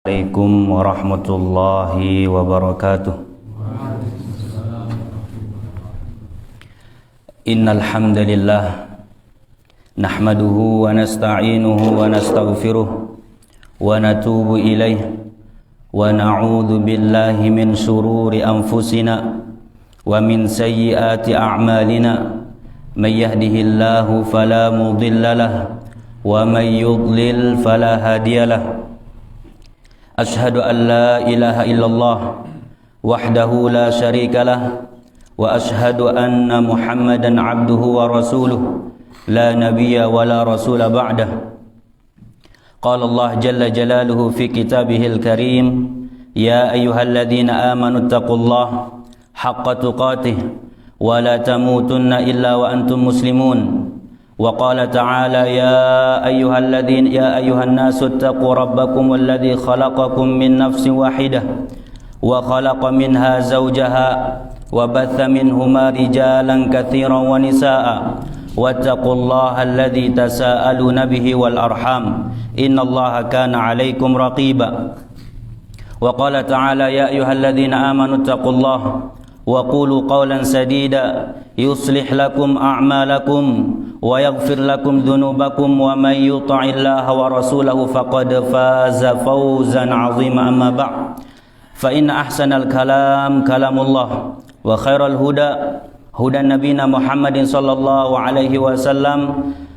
Assalamualaikum warahmatullahi wabarakatuh. Innal hamdalillah nahmaduhu wa nasta'inuhu wa nastaghfiruh wa natubu ilayh wa na'udzu billahi min shururi anfusina wa min sayyiati a'malina may yahdihillahu fala mudilla lahu wa may yudlil fala hadiyalah. Ashhadu an la ilaha illallah wahdahu la syarika lah wa ashhadu anna Muhammadan abduhu wa rasuluh la nabiyya wa la rasula ba'dah. Qala Allah jalla jalaluhu fi kitabihil karim, ya ayyuhalladzina amanu taqullaha haqqa tuqatih wa la tamutunna illa wa antum muslimun. وقال تعالى يا أيها الناس اتقوا ربكم الذي خلقكم من نفس واحدة وخلق منها زوجها وبث منهما رجالا كثيرا ونساء واتقوا الله الذي تساءلون به والأرحام إن الله كان عليكم رقيبا. وقال تعالى يا أيها الذين آمنوا اتقوا الله وقولوا قولا سديدا يصلح لكم أعمالكم ويغفر لكم ذنوبكم ومن يطع الله ورسوله فقد فاز فوزا عظيما. أما بعد فإن أحسن الكلام كلام الله وخير الهدى هدى نبينا محمد صلى الله عليه وسلم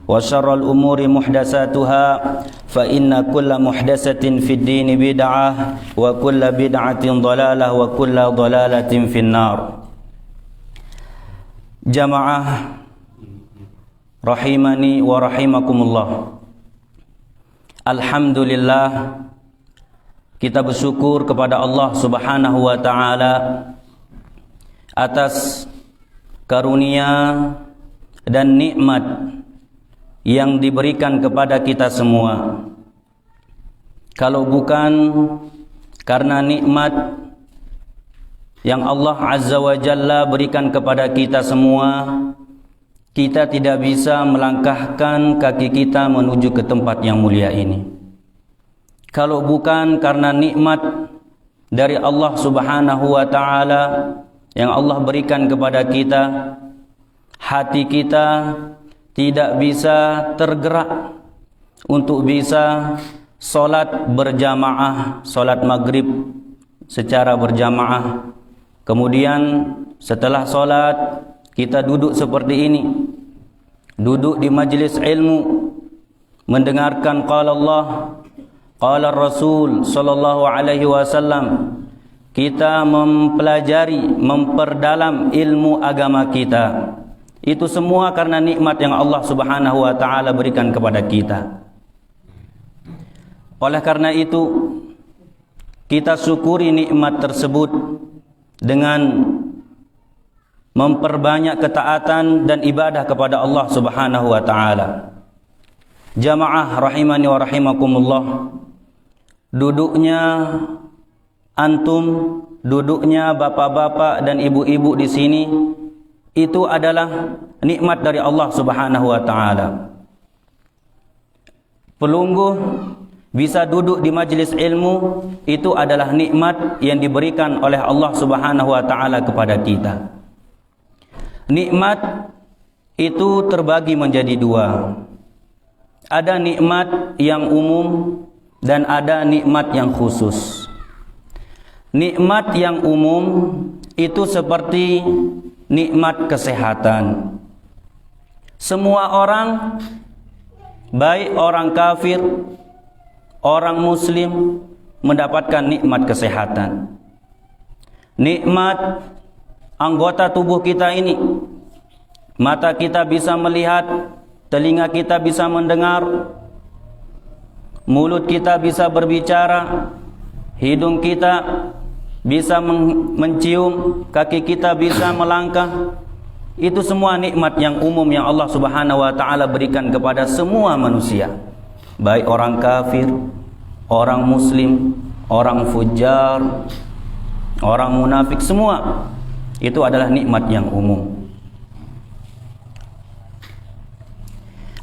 وشر الأمور محدثاتها فإن كل محدثة في الدين بدعة وكل بدعة ضلالة وكل ضلالة في النار. Jamaah rahimani wa rahimakumullah. Alhamdulillah, kita bersyukur kepada Allah Subhanahu wa taala atas karunia dan nikmat yang diberikan kepada kita semua. Kalau bukan karena nikmat yang Allah Azza wa Jalla berikan kepada kita semua, kita tidak bisa melangkahkan kaki kita menuju ke tempat yang mulia ini. Kalau bukan karena nikmat dari Allah Subhanahu wa taala yang Allah berikan kepada kita, hati kita tidak bisa tergerak untuk bisa solat berjamaah, solat maghrib secara berjamaah. Kemudian setelah solat kita duduk seperti ini, duduk di majlis ilmu, mendengarkan qala Allah, qala Rasul sallallahu alaihi wasallam. Kita mempelajari, memperdalam ilmu agama kita. Itu semua karena nikmat yang Allah Subhanahu wa taala berikan kepada kita. Oleh karena itu, kita syukuri nikmat tersebut dengan memperbanyak ketaatan dan ibadah kepada Allah Subhanahu wa taala. Jamaah rahimani wa rahimakumullah, duduknya antum, duduknya bapak-bapak dan ibu-ibu di sini, itu adalah nikmat dari Allah Subhanahu wa taala. Pelungguh bisa duduk di majlis ilmu, itu adalah nikmat yang diberikan oleh Allah Subhanahu wa taala kepada kita. Nikmat itu terbagi menjadi dua. Ada nikmat yang umum dan ada nikmat yang khusus. Nikmat yang umum itu seperti nikmat kesehatan. Semua orang, baik orang kafir, orang muslim, mendapatkan nikmat kesehatan. Nikmat anggota tubuh kita ini. Mata kita bisa melihat, telinga kita bisa mendengar, mulut kita bisa berbicara, hidung kita bisa mencium, kaki kita bisa melangkah. Itu semua nikmat yang umum yang Allah Subhanahu wa taala berikan kepada semua manusia. Baik orang kafir, orang muslim, orang fujar, orang munafik, semua itu adalah nikmat yang umum.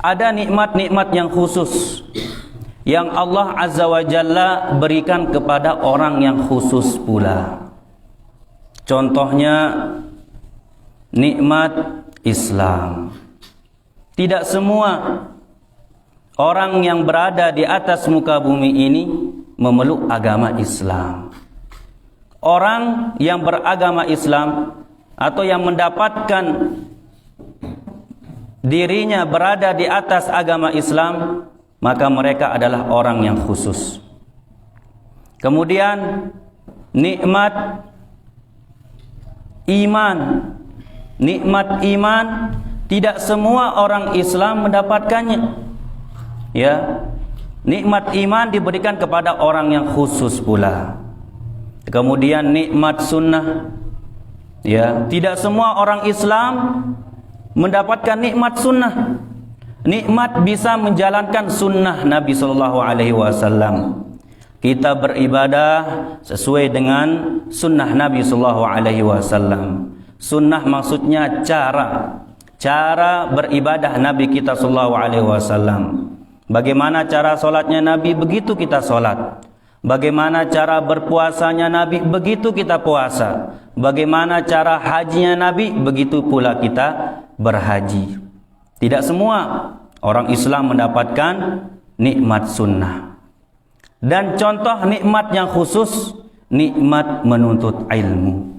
Ada nikmat-nikmat yang khusus. yang Allah Azza wa Jalla berikan kepada orang yang khusus pula. Contohnya nikmat Islam. Tidak semua orang yang berada di atas muka bumi ini memeluk agama Islam. Orang yang beragama Islam atau yang mendapatkan dirinya berada di atas agama Islam, maka mereka adalah orang yang khusus. Kemudian nikmat iman. Nikmat iman tidak semua orang Islam mendapatkannya. Ya. Nikmat iman diberikan kepada orang yang khusus pula. Kemudian nikmat sunnah. Ya, tidak semua orang Islam mendapatkan nikmat sunnah. Nikmat bisa menjalankan sunnah Nabi sallallahu alaihi wasallam. Kita beribadah sesuai dengan sunnah Nabi sallallahu alaihi wasallam. Sunnah maksudnya cara beribadah Nabi kita sallallahu alaihi wasallam. Bagaimana cara solatnya Nabi, begitu kita solat. Bagaimana cara berpuasanya Nabi, begitu kita puasa. Bagaimana cara hajinya Nabi, begitu pula kita berhaji. Tidak semua orang Islam mendapatkan nikmat sunnah. Dan contoh nikmat yang khusus, nikmat menuntut ilmu.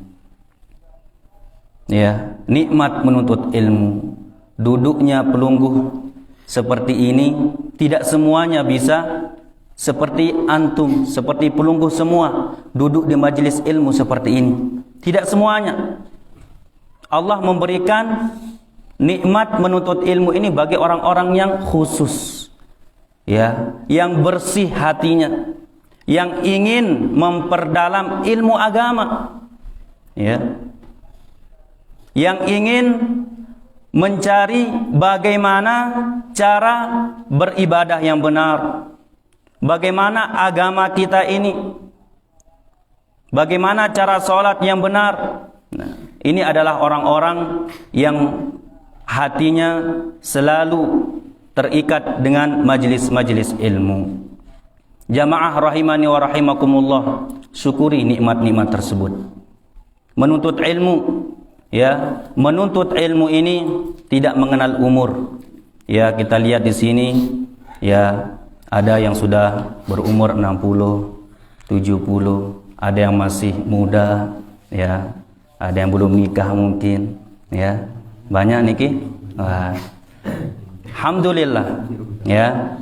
Ya, nikmat menuntut ilmu. Duduknya pelungguh seperti ini, tidak semuanya bisa seperti antum, seperti pelungguh semua duduk di majelis ilmu seperti ini. Tidak semuanya. Allah memberikan nikmat menuntut ilmu ini bagi orang-orang yang khusus, ya, yang bersih hatinya, yang ingin memperdalam ilmu agama, ya, yang ingin mencari bagaimana cara beribadah yang benar, bagaimana agama kita ini, bagaimana cara sholat yang benar. Nah, ini adalah orang-orang yang hatinya selalu terikat dengan majelis-majelis ilmu. Jamaah rahimani wa rahimakumullah, syukuri nikmat-nikmat tersebut. Menuntut ilmu, ya, menuntut ilmu ini tidak mengenal umur. Ya, kita lihat di sini, ya, ada yang sudah berumur 60, 70, ada yang masih muda, ya, ada yang belum nikah mungkin, ya. Banyak niki. Wah. Alhamdulillah, ya.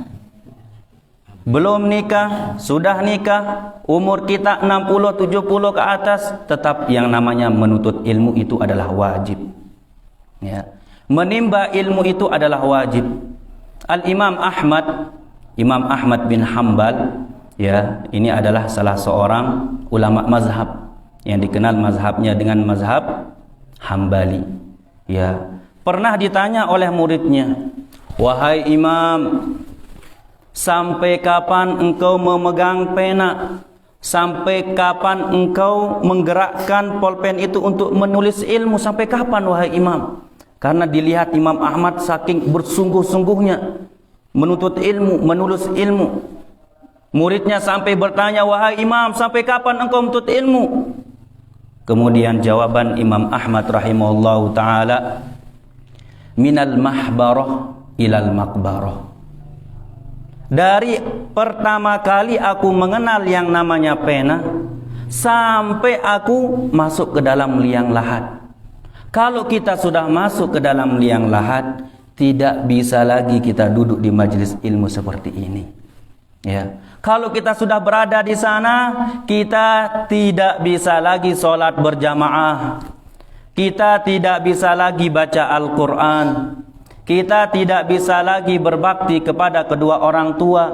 Belum nikah, sudah nikah, umur kita 60, 70 ke atas, tetap yang namanya menuntut ilmu itu adalah wajib. Ya. Menimba ilmu itu adalah wajib. Al-Imam Ahmad, Imam Ahmad bin Hambal, ya, ini adalah salah seorang ulama mazhab yang dikenal mazhabnya dengan mazhab Hambali. Ya, pernah ditanya oleh muridnya, "Wahai Imam, sampai kapan engkau memegang pena? Sampai kapan engkau menggerakkan pulpen itu untuk menulis ilmu? Sampai kapan wahai Imam?" Karena dilihat Imam Ahmad saking bersungguh-sungguhnya menuntut ilmu, menulis ilmu. Muridnya sampai bertanya, "Wahai Imam, sampai kapan engkau menuntut ilmu?" Kemudian jawaban Imam Ahmad rahimahullahu ta'ala, "Minal mahbarah ilal makbarah." Dari pertama kali aku mengenal yang namanya pena, sampai aku masuk ke dalam liang lahat. Kalau kita sudah masuk ke dalam liang lahat, tidak bisa lagi kita duduk di majelis ilmu seperti ini. Ya. Kalau kita sudah berada di sana, kita tidak bisa lagi sholat berjamaah. Kita tidak bisa lagi baca Al-Quran. Kita tidak bisa lagi berbakti kepada kedua orang tua.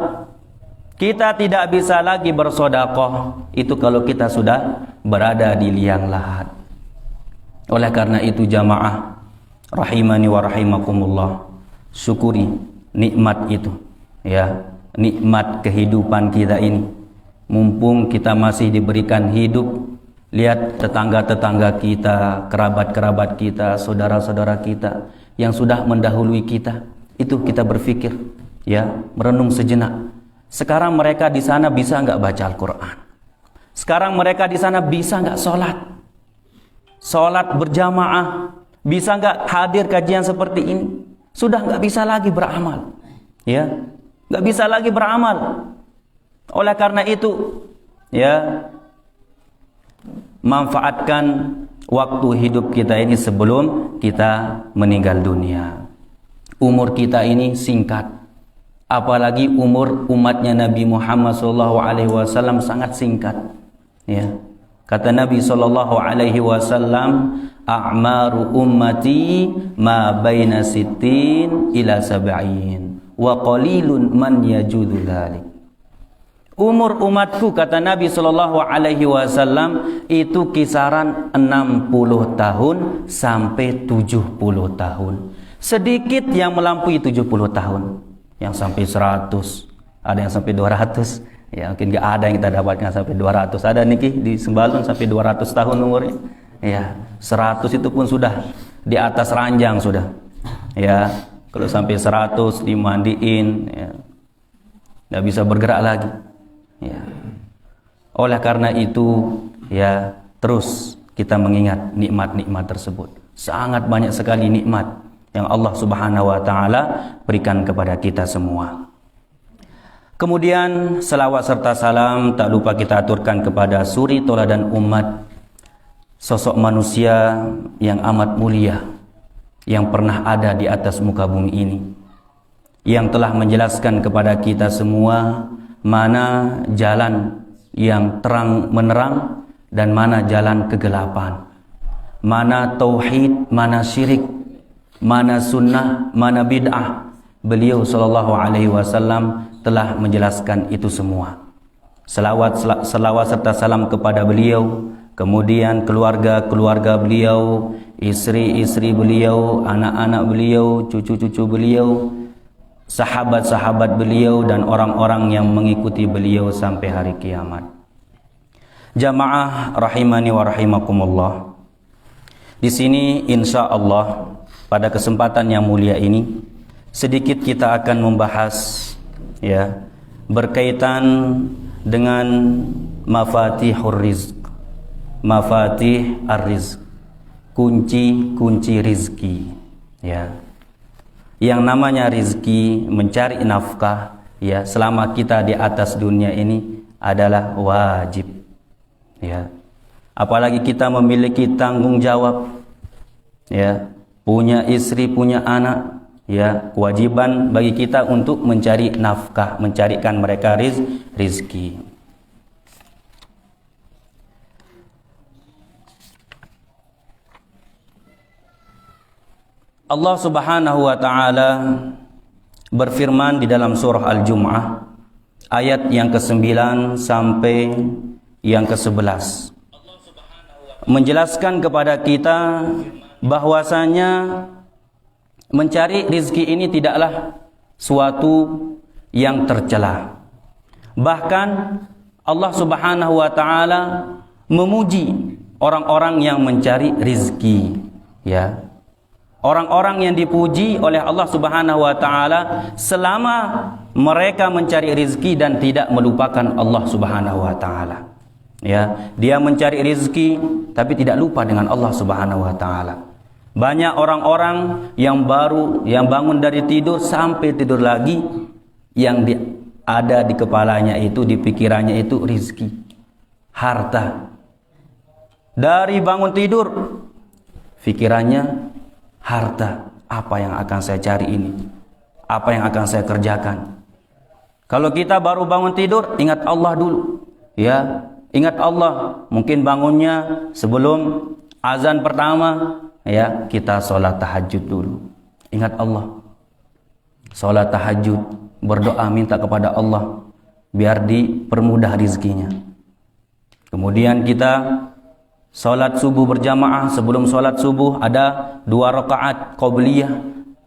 Kita tidak bisa lagi bersedekah. Itu kalau kita sudah berada di liang lahat. Oleh karena itu jamaah rahimani wa rahimakumullah, syukuri nikmat itu, ya, nikmat kehidupan kita ini. Mumpung kita masih diberikan hidup, lihat tetangga-tetangga kita, kerabat-kerabat kita, saudara-saudara kita yang sudah mendahului kita. Itu kita berpikir, ya, merenung sejenak. Sekarang mereka di sana bisa nggak baca Al-Quran? Sekarang mereka di sana bisa nggak sholat? Sholat berjamaah? Bisa nggak hadir kajian seperti ini? Sudah nggak bisa lagi beramal. Ya, nggak bisa lagi beramal. Oleh karena itu, ya, manfaatkan waktu hidup kita ini sebelum kita meninggal dunia. Umur kita ini singkat, apalagi umur umatnya Nabi Muhammad SAW sangat singkat. Ya, kata Nabi SAW, a'maru ummati ma baina sittin ila sab'in wa qalilun man yajudu dzalik. Umur umatku, kata Nabi SAW, itu kisaran 60 tahun sampai 70 tahun. Sedikit yang melampaui 70 tahun, yang sampai 100, ada yang sampai 200. Ya, mungkin gak ada yang kita dapatkan sampai 200. Ada niki di Sembalun sampai 200 tahun umurnya. Ya, 100 itu pun sudah di atas ranjang sudah. Ya, kalau sampai 100 dimandiin, ya, gak bisa bergerak lagi. Ya. Oleh karena itu, ya, terus kita mengingat nikmat-nikmat tersebut. Sangat banyak sekali nikmat yang Allah Subhanahu wa taala berikan kepada kita semua. Kemudian selawat serta salam tak lupa kita aturkan kepada suri tauladan umat, sosok manusia yang amat mulia yang pernah ada di atas muka bumi ini, yang telah menjelaskan kepada kita semua mana jalan yang terang menerang dan mana jalan kegelapan, mana tauhid, mana syirik, mana sunnah, mana bid'ah. Beliau sallallahu alaihi wasallam telah menjelaskan itu semua. Selawat serta salam kepada beliau, kemudian keluarga-keluarga beliau, istri-istri beliau, anak-anak beliau, cucu-cucu beliau, sahabat-sahabat beliau, dan orang-orang yang mengikuti beliau sampai hari kiamat. Jamaah rahimani wa rahimakumullah. Di sini insya Allah pada kesempatan yang mulia ini sedikit kita akan membahas, ya, berkaitan dengan mafatihur rizq, mafatih ar-rizq, kunci-kunci rizki, ya. Yang namanya rizki, mencari nafkah, ya, selama kita di atas dunia ini adalah wajib, ya. Apalagi kita memiliki tanggung jawab, ya, punya istri, punya anak, ya, kewajiban bagi kita untuk mencari nafkah, mencarikan mereka rizki. Allah Subhanahu wa taala berfirman di dalam surah Al-Jumu'ah ayat yang ke-9 sampai yang ke-11, menjelaskan kepada kita bahwasanya mencari rizki ini tidaklah suatu yang tercela. Bahkan Allah Subhanahu wa taala memuji orang-orang yang mencari rizki, ya. Orang-orang yang dipuji oleh Allah Subhanahu wa taala selama mereka mencari rizki dan tidak melupakan Allah Subhanahu wa taala. Ya, dia mencari rizki tapi tidak lupa dengan Allah Subhanahu wa taala. Banyak orang-orang yang bangun dari tidur sampai tidur lagi, yang ada di kepalanya itu, di pikirannya itu rizki, harta. Dari bangun tidur pikirannya harta, apa yang akan saya cari ini, apa yang akan saya kerjakan. Kalau kita baru bangun tidur, ingat Allah dulu, ya, ingat Allah. Mungkin bangunnya sebelum azan pertama, ya, kita sholat tahajud dulu, ingat Allah, sholat tahajud, berdoa minta kepada Allah biar dipermudah rizkinya. Kemudian kita sholat subuh berjamaah. Sebelum sholat subuh ada 2 rakaat qobliyah,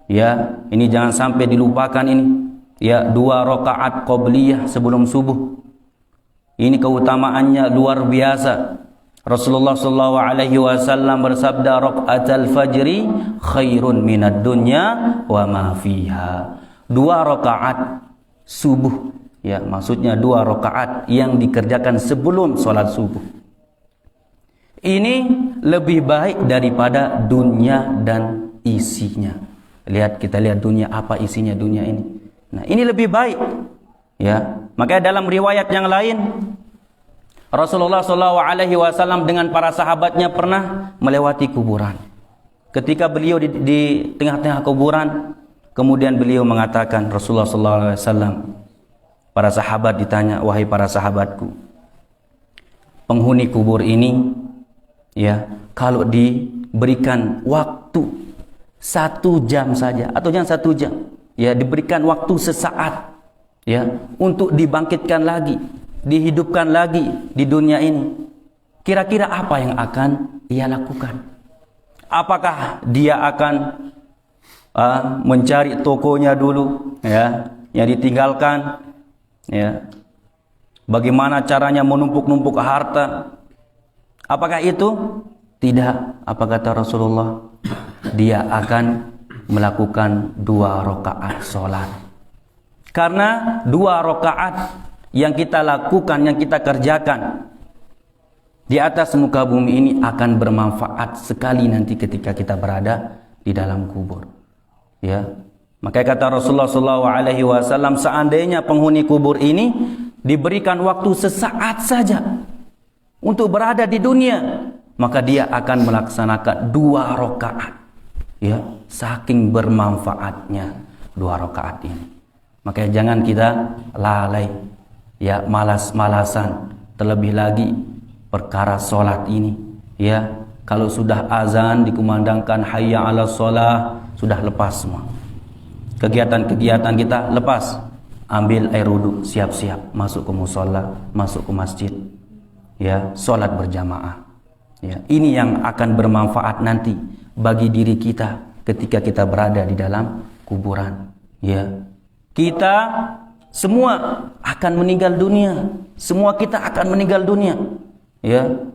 ya, ini jangan sampai dilupakan ini, ya, 2 rakaat qobliyah sebelum subuh. Ini keutamaannya luar biasa. Rasulullah SAW bersabda, rakaatul fajri khairun minad dunya wa ma fiha. 2 rakaat subuh Ya, maksudnya 2 rakaat yang dikerjakan sebelum sholat subuh. Ini lebih baik daripada dunia dan isinya. Kita lihat dunia, apa isinya dunia ini. Nah, ini lebih baik. Ya, makanya dalam riwayat yang lain Rasulullah SAW dengan para sahabatnya pernah melewati kuburan. Ketika beliau di tengah-tengah kuburan, kemudian beliau mengatakan, Rasulullah SAW, para sahabat ditanya, wahai para sahabatku, penghuni kubur ini, ya, kalau diberikan waktu 1 jam saja, atau jangan 1 jam, ya, diberikan waktu sesaat, ya, untuk dibangkitkan lagi, dihidupkan lagi di dunia ini, kira-kira apa yang akan ia lakukan? Apakah dia akan mencari tokonya dulu, ya, yang ditinggalkan, ya, bagaimana caranya menumpuk-numpuk harta? Apakah itu? Tidak. Apa kata Rasulullah? Dia akan melakukan 2 rakaat sholat. Karena 2 rakaat yang kita lakukan, yang kita kerjakan di atas muka bumi ini akan bermanfaat sekali nanti ketika kita berada di dalam kubur. Ya, makanya kata Rasulullah SAW, seandainya penghuni kubur ini diberikan waktu sesaat saja untuk berada di dunia, maka dia akan melaksanakan 2 rakaat. Ya, saking bermanfaatnya 2 rakaat ini. Makanya jangan kita lalai, ya, malas-malasan. Terlebih lagi perkara sholat ini, ya, kalau sudah azan dikumandangkan hayya 'alas sholah, sudah lepas semua kegiatan-kegiatan kita, lepas, ambil air wudu, siap-siap masuk ke mushola, masuk ke masjid, ya, sholat berjamaah. Ya, ini yang akan bermanfaat nanti bagi diri kita ketika kita berada di dalam kuburan. Ya, kita semua akan meninggal dunia, semua kita akan meninggal dunia. Ya,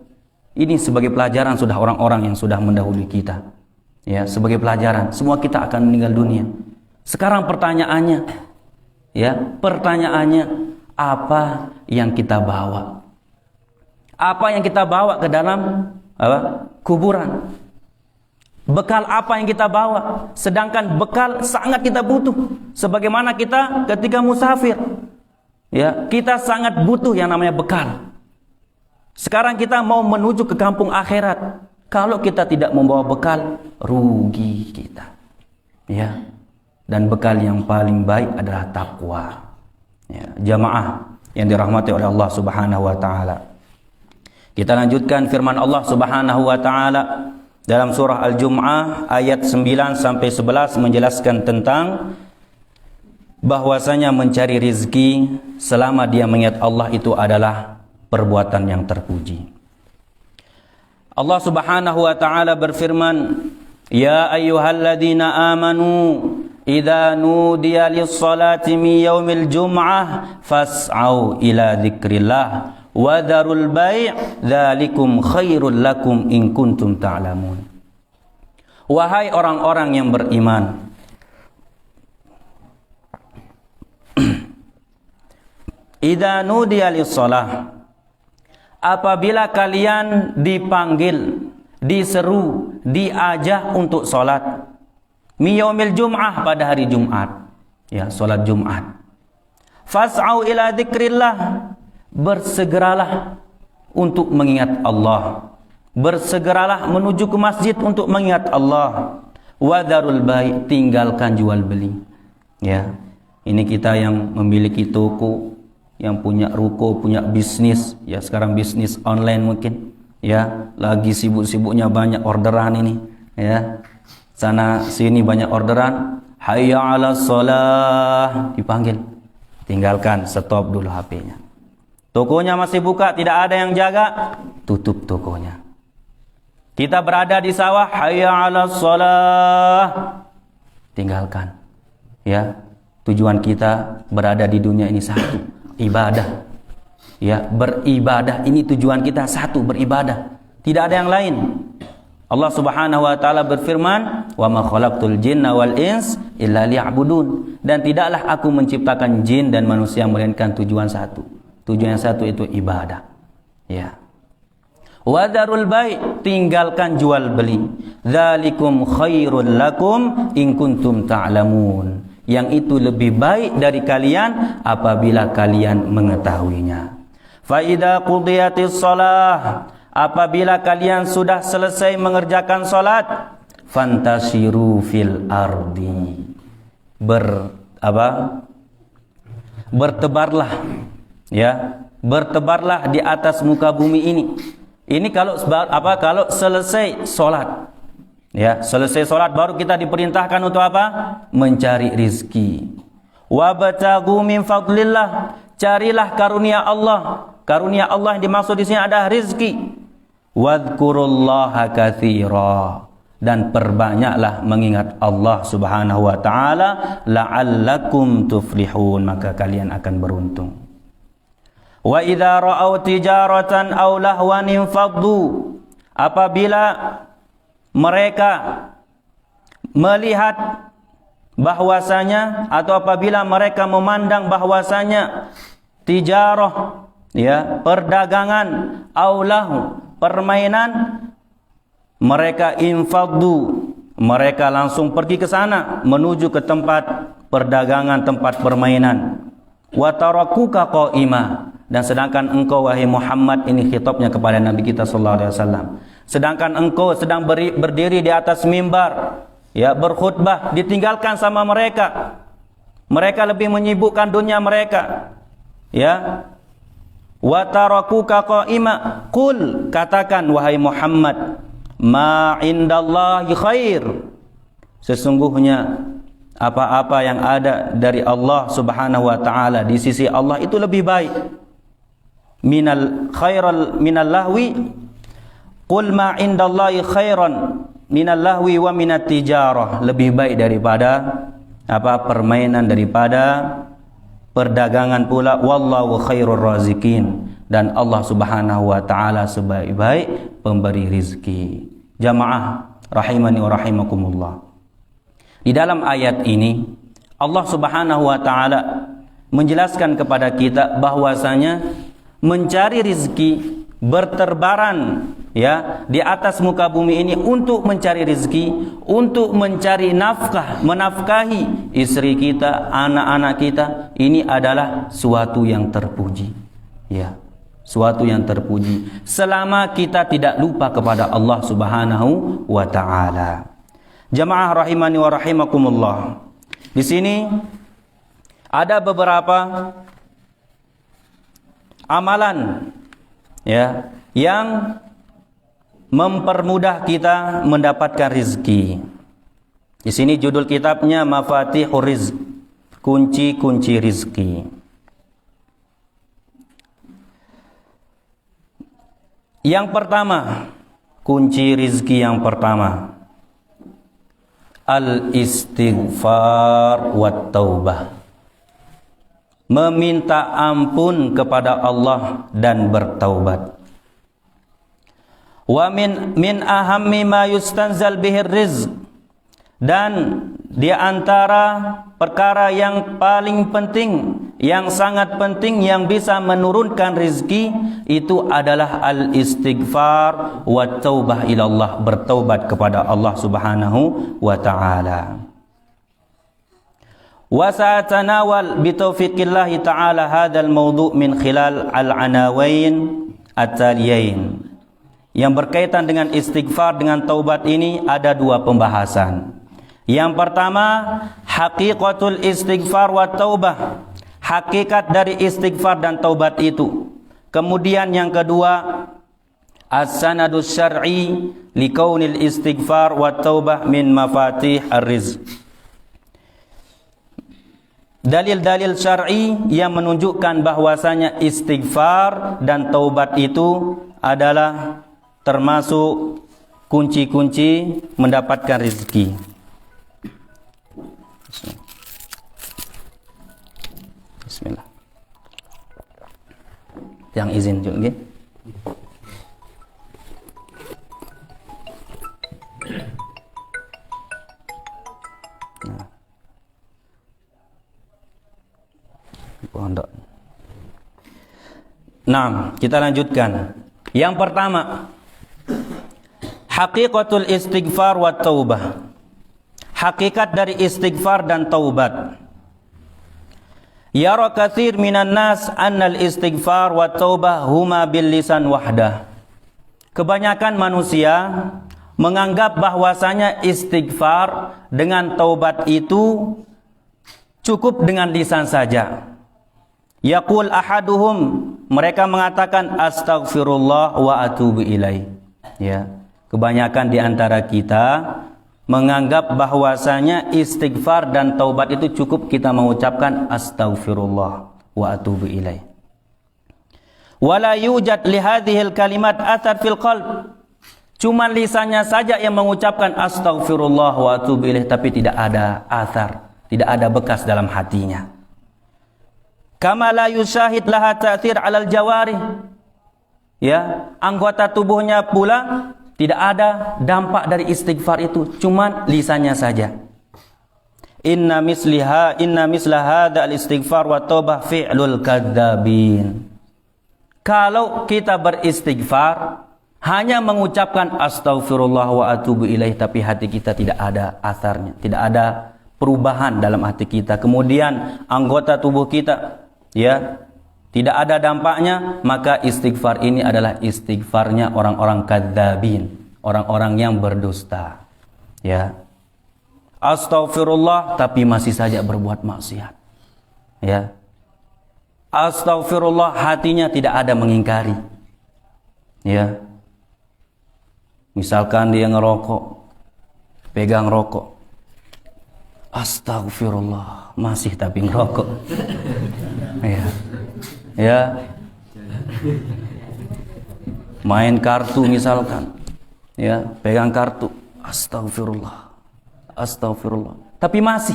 ini sebagai pelajaran sudah orang-orang yang sudah mendahului kita. Ya, sebagai pelajaran, semua kita akan meninggal dunia. Sekarang pertanyaannya, ya, apa yang kita bawa? Apa yang kita bawa ke dalam kuburan? Bekal apa yang kita bawa? Sedangkan bekal sangat kita butuh. Sebagaimana kita ketika musafir, ya, kita sangat butuh yang namanya bekal. Sekarang kita mau menuju ke kampung akhirat. Kalau kita tidak membawa bekal, rugi kita. Ya. Dan bekal yang paling baik adalah takwa. Ya, jamaah yang dirahmati oleh Allah Subhanahu wa taala. Kita lanjutkan firman Allah Subhanahu wa taala dalam surah Al-Jum'ah ayat 9 sampai 11 menjelaskan tentang bahwasanya mencari rizki selama dia mengingat Allah itu adalah perbuatan yang terpuji. Allah Subhanahu wa taala berfirman, "Ya ayyuhalladzina amanu idza nudiya lis-salati min yaumil jum'ah fas'au ila dzikrillah wa dzarul bai' dzalikum khairul lakum in kuntum ta'lamun." Wahai orang-orang yang beriman, idza nudiya lis-salah, apabila kalian dipanggil, diseru, diajak untuk sholat, miyaumil jum'ah, pada hari Jumat, ya, sholat Jumat, fas'au ila dzikrillah, bersegeralah untuk mengingat Allah, bersegeralah menuju ke masjid untuk mengingat Allah, wadharul bai', tinggalkan jual beli. Ya, ini kita yang memiliki toko, yang punya ruko, punya bisnis, ya, sekarang bisnis online mungkin, ya, lagi sibuk-sibuknya banyak orderan ini, ya, sana sini banyak orderan, hayya 'alas shalah, dipanggil, tinggalkan, stop dulu HP-nya. Tokonya masih buka, tidak ada yang jaga, tutup tokonya. Kita berada di sawah, hayya 'alas shalah, tinggalkan. Ya, tujuan kita berada di dunia ini satu, ibadah. Ya, beribadah, ini tujuan kita satu, beribadah. Tidak ada yang lain. Allah Subhanahu wa taala berfirman, "Wa ma khalaqtul jinna wal ins illa liya'budun." Dan tidaklah aku menciptakan jin dan manusia melainkan tujuan satu. Tujuan yang satu itu ibadah. Ya. Wadarul bai', tinggalkan jual beli. Dzalikum khairul lakum in kuntum ta'lamun. Yang itu lebih baik dari kalian apabila kalian mengetahuinya. Fa idza qudiyatis shalah, apabila kalian sudah selesai mengerjakan salat, fantasiru fil ardi. Bertebarlah, ya, bertebarlah di atas muka bumi ini. Ini kalau selesai salat. Ya, selesai salat baru kita diperintahkan untuk apa? Mencari rizki. Wabtaghu min fadlillah, carilah karunia Allah. Karunia Allah yang dimaksud di sini ada rizki. Wadhkurullaha katsira, dan perbanyaklah mengingat Allah Subhanahu wa taala, la'allakum tuflihun, maka kalian akan beruntung. Wa idza ra'au tijaratan aw lahwan infaddu, apabila mereka melihat bahwasanya atau apabila mereka memandang bahwasanya tijarah, ya, perdagangan, aulahu, permainan, mereka infaddu, mereka langsung pergi ke sana menuju ke tempat perdagangan, tempat permainan. Wa tarakuka qa'ima, dan sedangkan engkau wahai Muhammad, ini khitabnya kepada Nabi kita sallallahu alaihi wasallam, sedangkan engkau sedang berdiri di atas mimbar, ya, berkhutbah, ditinggalkan sama mereka. Mereka lebih menyibukkan dunia mereka, ya. Wa tarakuka qa'ima, qul, katakan wahai Muhammad, ma indallahi khair, sesungguhnya apa-apa yang ada dari Allah Subhanahu wa taala, di sisi Allah itu lebih baik. Minal lahwi, qul ma indallahi khairan minal lahwi wa minat tijarah, lebih baik daripada permainan, daripada perdagangan pula. Wallahu khairur razikin, dan Allah Subhanahu wa taala sebaik-baik pemberi rizki. Jamaah rahimani wa rahimakumullah. Di dalam ayat ini Allah Subhanahu wa taala menjelaskan kepada kita bahwasanya mencari rizki, berterbaran, ya, di atas muka bumi ini untuk mencari rizki, untuk mencari nafkah, menafkahi istri kita, anak-anak kita, ini adalah suatu yang terpuji, ya, suatu yang terpuji selama kita tidak lupa kepada Allah Subhanahu wa taala. Jamaah rahimani wa rahimakumullah. Di sini ada beberapa amalan, ya, yang mempermudah kita mendapatkan rizki. Di sini judul kitabnya Mafatihur Rizq, kunci-kunci rizki. Yang pertama, kunci rizki yang pertama, al-istighfar wat taubah, meminta ampun kepada Allah dan bertaubat. Wa min ahammi ma yustanzal bihir rizq, dan di antara perkara yang paling penting, yang sangat penting, yang bisa menurunkan rizki, itu adalah al-istighfar wa taubah ilallah, bertaubat kepada Allah Subhanahu wa ta'ala. Wa sa'atanawal bitaufiqillahi ta'ala hadzal mawdu' min khilal al-anawain at-taliyain. Yang berkaitan dengan istighfar, dengan taubat ini ada dua pembahasan. Yang pertama, haqiqatul istighfar wa taubah, hakikat dari istighfar dan taubat itu. Kemudian yang kedua, as-sanadus syar'i likaunil istighfar wa taubah min mafatih ar-rizq, dalil-dalil syar'i yang menunjukkan bahwasanya istighfar dan taubat itu adalah termasuk kunci-kunci mendapatkan rezeki. Bismillah. Yang izin juga. Nah, kita lanjutkan. Yang pertama, haqiqatul istighfar wa taubah. Hakikat dari istighfar dan taubat. Yara katsir minan nas annal istighfar wa taubah huma bil lisan wahdah. Kebanyakan manusia menganggap bahwasanya istighfar dengan taubat itu cukup dengan lisan saja. Yaqul ahaduhum, mereka mengatakan astaghfirullah wa atubu ilaih. Ya, kebanyakan di antara kita menganggap bahwasanya istighfar dan taubat itu cukup kita mengucapkan astaghfirullah wa atubu ilaih. Wala yujad li hadhil kalimat athar fil qalb. Cuma lisannya saja yang mengucapkan astaghfirullah wa atubu ilaih, tapi tidak ada athar, tidak ada bekas dalam hatinya. Kama la yusyahid laha ta'thir 'alal jawarih. Ya, anggota tubuhnya pula tidak ada dampak dari istighfar itu, cuma lisannya saja. Inna misla hadha al-istighfar wa taubah fi'lul kadzabin. Kalau kita beristighfar hanya mengucapkan astaghfirullah wa atubu ilaih, tapi hati kita tidak ada atharnya, tidak ada perubahan dalam hati kita. Kemudian anggota tubuh kita ya tidak ada dampaknya, maka istighfar ini adalah istighfarnya orang-orang kadzabin, orang-orang yang berdusta. Ya. Astaghfirullah tapi masih saja berbuat maksiat. Ya. Astaghfirullah hatinya tidak ada mengingkari. Ya. Misalkan dia ngerokok, pegang rokok. Astaghfirullah, masih tapi ngerokok. Ya. Ya. Main kartu misalkan. Ya, pegang kartu. Astaghfirullah. Astagfirullah. Tapi masih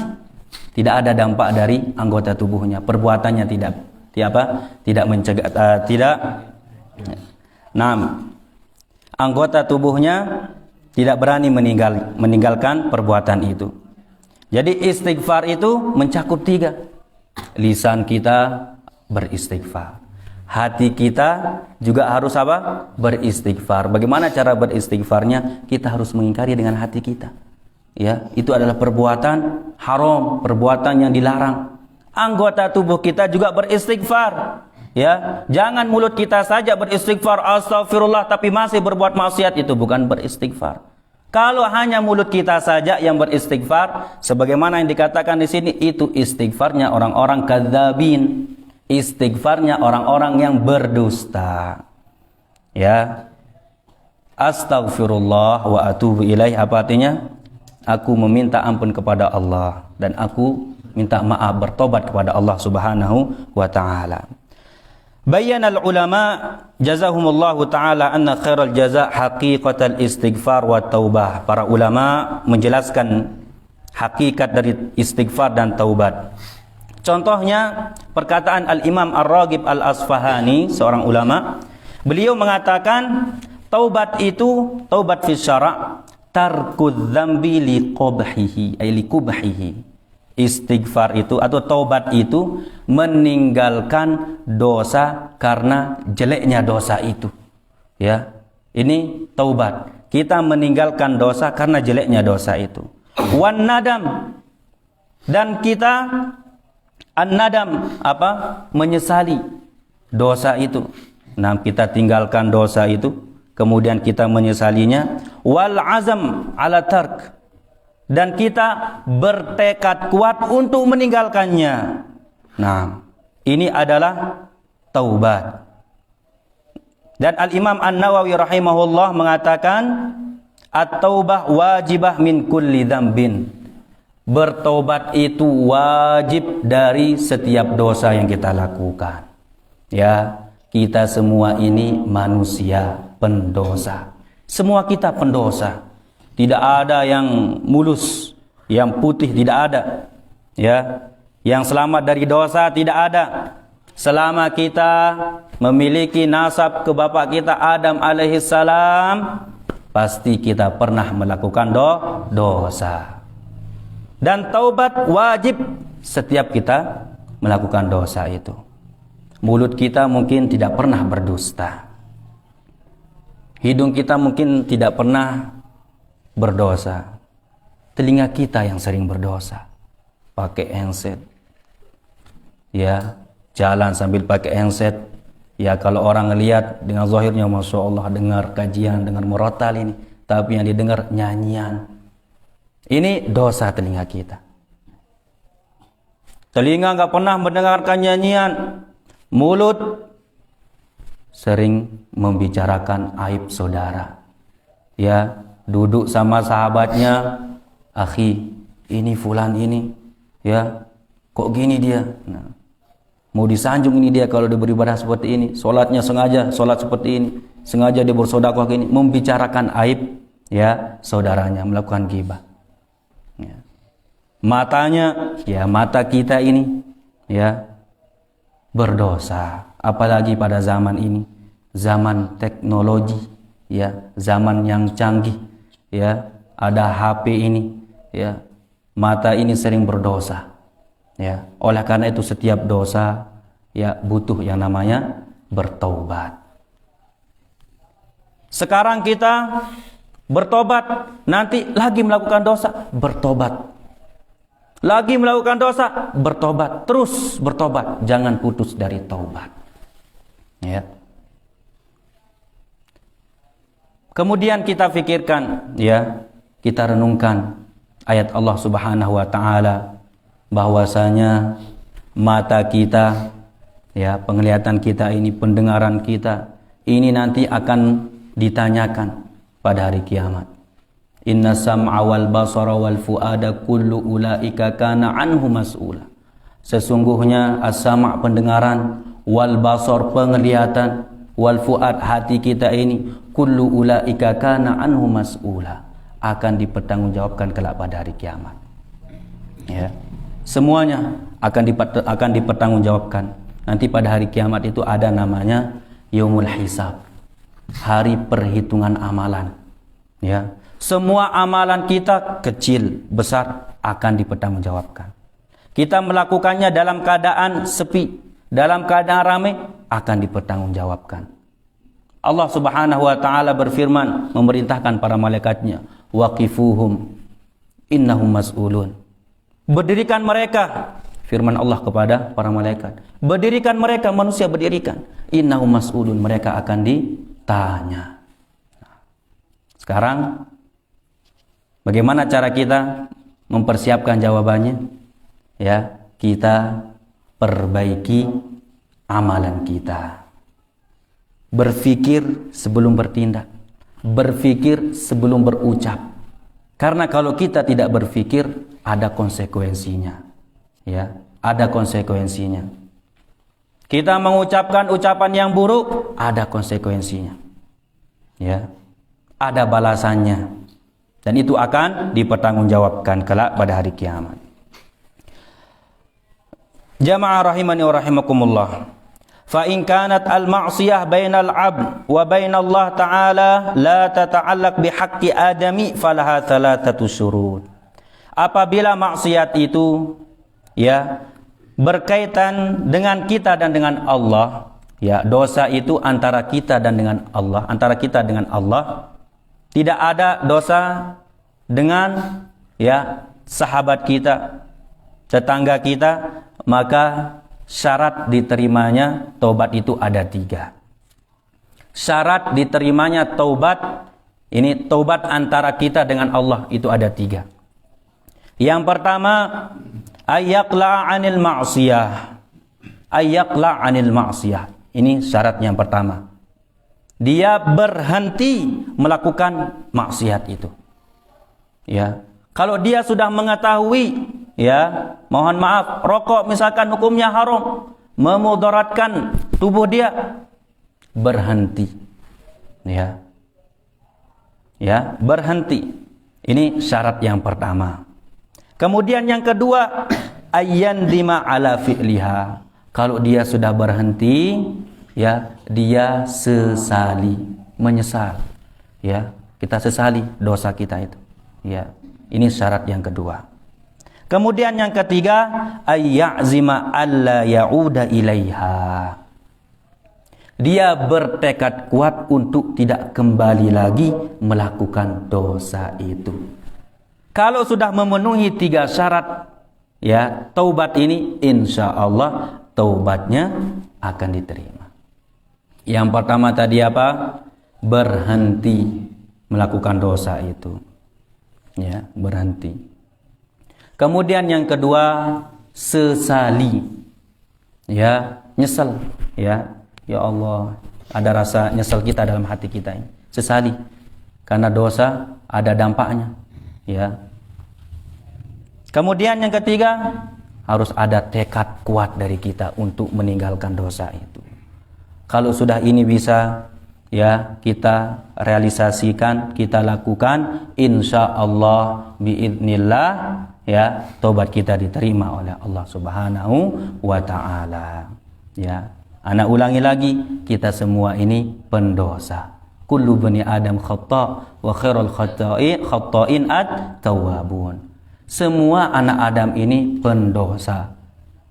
tidak ada dampak dari anggota tubuhnya. Perbuatannya tidak mencegah, anggota tubuhnya tidak berani meninggalkan perbuatan itu. Jadi istighfar itu mencakup 3. Lisan kita beristighfar. Hati kita juga harus apa? Beristighfar. Bagaimana cara beristighfarnya? Kita harus mengingkari dengan hati kita. Ya, itu adalah perbuatan haram, perbuatan yang dilarang. Anggota tubuh kita juga beristighfar. Ya, jangan mulut kita saja beristighfar astagfirullah tapi masih berbuat maksiat, itu bukan beristighfar. Kalau hanya mulut kita saja yang beristighfar, sebagaimana yang dikatakan di sini, itu istighfarnya orang-orang kadzabin, istighfarnya orang-orang yang berdusta. Ya, astaghfirullah wa atubu ilaih, apa artinya? Aku meminta ampun kepada Allah dan aku minta maaf, bertobat kepada Allah Subhanahu wa taala. Bayyana al-ulama jazahumullahu taala anna khairal jaza haqiqatal istighfar wa taubah. Para ulama menjelaskan hakikat dari istighfar dan taubat. Contohnya perkataan Al-Imam Ar-Raghib Al-Asfahani, seorang ulama. Beliau mengatakan taubat itu, taubat fi syara' tarkud dzambi liqubhihi ay likubhihi. Istighfar itu atau taubat itu meninggalkan dosa karena jeleknya dosa itu. Ya. Ini taubat. Kita meninggalkan dosa karena jeleknya dosa itu. Wan nadam, dan kita an-nadam apa? Menyesali dosa itu. Nah, kita tinggalkan dosa itu, kemudian kita menyesalinya. Wal azam ala tark, dan kita bertekad kuat untuk meninggalkannya. Nah, ini adalah taubat. Dan Al-Imam An-Nawawi rahimahullah mengatakan at-taubah wajibah min kulli dzambin. Bertobat itu wajib dari setiap dosa yang kita lakukan. Ya, kita semua ini manusia pendosa. Semua kita pendosa. Tidak ada yang mulus, yang putih tidak ada. Ya, yang selamat dari dosa tidak ada. Selama kita memiliki nasab ke bapak kita Adam alaihissalam, pasti kita pernah melakukan dosa. Dan taubat wajib setiap kita melakukan dosa itu. Mulut kita mungkin tidak pernah berdusta. Hidung kita mungkin tidak pernah berdosa. Telinga kita yang sering berdosa. Pakai handset. Ya, jalan sambil pakai handset. Ya, kalau orang ngelihat dengan zahirnya, Masya Allah, dengar kajian, dengar murotal ini. Tapi yang didengar nyanyian. Ini dosa telinga kita. Telinga nggak pernah mendengarkan nyanyian. Mulut sering membicarakan aib saudara. Ya, duduk sama sahabatnya, akhi, ini fulan ini, ya, kok gini dia. Nah, mau disanjung ini dia kalau dia beribadah seperti ini, sholatnya sengaja sholat seperti ini, sengaja dia bersedekah gini, membicarakan aib ya saudaranya, melakukan ghibah. Ya. Matanya, ya mata kita ini, ya berdosa. Apalagi pada zaman ini, zaman teknologi, ya zaman yang canggih, ya ada HP ini, ya mata ini sering berdosa. Ya, oleh karena itu setiap dosa ya butuh yang namanya bertaubat. Sekarang kita bertobat, nanti lagi melakukan dosa, bertobat. Lagi melakukan dosa, bertobat, terus bertobat, jangan putus dari taubat. Ya. Kemudian kita pikirkan, ya, kita renungkan ayat Allah Subhanahu wa taala bahwasanya mata kita, ya, penglihatan kita ini, pendengaran kita ini nanti akan ditanyakan pada hari kiamat. Inna sam'a wal basara wal fuada kullu ulaika kana anhu mas'ula. Sesungguhnya as-sam' pendengaran, wal basar penglihatan, wal fuad hati kita ini, kullu ulaika kana anhu mas'ula, akan dipertanggungjawabkan kelak pada hari kiamat. Ya. Semuanya akan dipertanggungjawabkan. Nanti pada hari kiamat itu ada namanya yaumul hisab, hari perhitungan amalan. Ya, semua amalan kita kecil, besar akan dipertanggungjawabkan. Kita melakukannya dalam keadaan sepi, dalam keadaan ramai, akan dipertanggungjawabkan. Allah Subhanahu wa taala berfirman, memerintahkan para malaikatnya, waqifuhum innahum mas'ulun. Berdirikan mereka, firman Allah kepada para malaikat, berdirikan mereka, manusia berdirikan, innahum mas'ulun, mereka akan ditanya. Sekarang bagaimana cara kita mempersiapkan jawabannya? Ya, kita perbaiki amalan kita. Berpikir sebelum bertindak, berpikir sebelum berucap. Karena kalau kita tidak berpikir, ada konsekuensinya. Ya, ada konsekuensinya. Kita mengucapkan ucapan yang buruk, ada konsekuensinya. Ya, ada balasannya. Dan itu akan dipertanggungjawabkan kelak pada hari kiamat. Jamaah rahimani wa rahimakumullah. Fa in kanat al-ma'siyah bainal 'abd wa bainallah ta'ala la tata'allaq bihaqqi adami falaha thalathatu syurut. Apabila maksiat itu ya berkaitan dengan kita dan dengan Allah, ya dosa itu antara kita dan dengan Allah, antara kita dengan Allah. Tidak ada dosa dengan ya sahabat kita, tetangga kita, maka syarat diterimanya taubat itu ada 3. Syarat diterimanya taubat, ini taubat antara kita dengan Allah itu ada 3. Yang pertama, ayyaqla 'anil ma'siyah. Ayyaqla 'anil ma'siyah. Ini syarat yang pertama. Dia berhenti melakukan maksiat itu. Ya, kalau dia sudah mengetahui, ya, mohon maaf, rokok misalkan hukumnya haram, memudaratkan tubuh dia, berhenti. Ya. Ya, berhenti. Ini syarat yang pertama. Kemudian yang kedua, ayyandima ala fi'liha. Kalau dia sudah berhenti, ya, dia sesali, menyesal. Ya, kita sesali dosa kita itu. Ya, ini syarat yang kedua. Kemudian yang ketiga, ayyazima alla ya'uda ilaiha. dia bertekad kuat untuk tidak kembali lagi melakukan dosa itu. Kalau sudah memenuhi 3 syarat, ya, taubat ini, insya Allah taubatnya akan diterima. Yang pertama tadi apa? Berhenti melakukan dosa itu, ya, berhenti. Kemudian yang kedua, sesali, ya, nyesel, ya. Ya Allah, ada rasa nyesel kita dalam hati kita ini. Sesali. Karena dosa ada dampaknya. Ya. Kemudian yang ketiga, harus ada tekad kuat dari kita untuk meninggalkan dosa itu. Kalau sudah ini bisa, ya, kita realisasikan, kita lakukan, insya Allah biidznillah, ya, taubat kita diterima oleh Allah Subhanahu wa Ta'ala. Ya. Anak ulangi lagi, kita semua ini pendosa. Kullu bani Adam khata' wa khairul khata'in at-tawwabun. Semua anak Adam ini pendosa.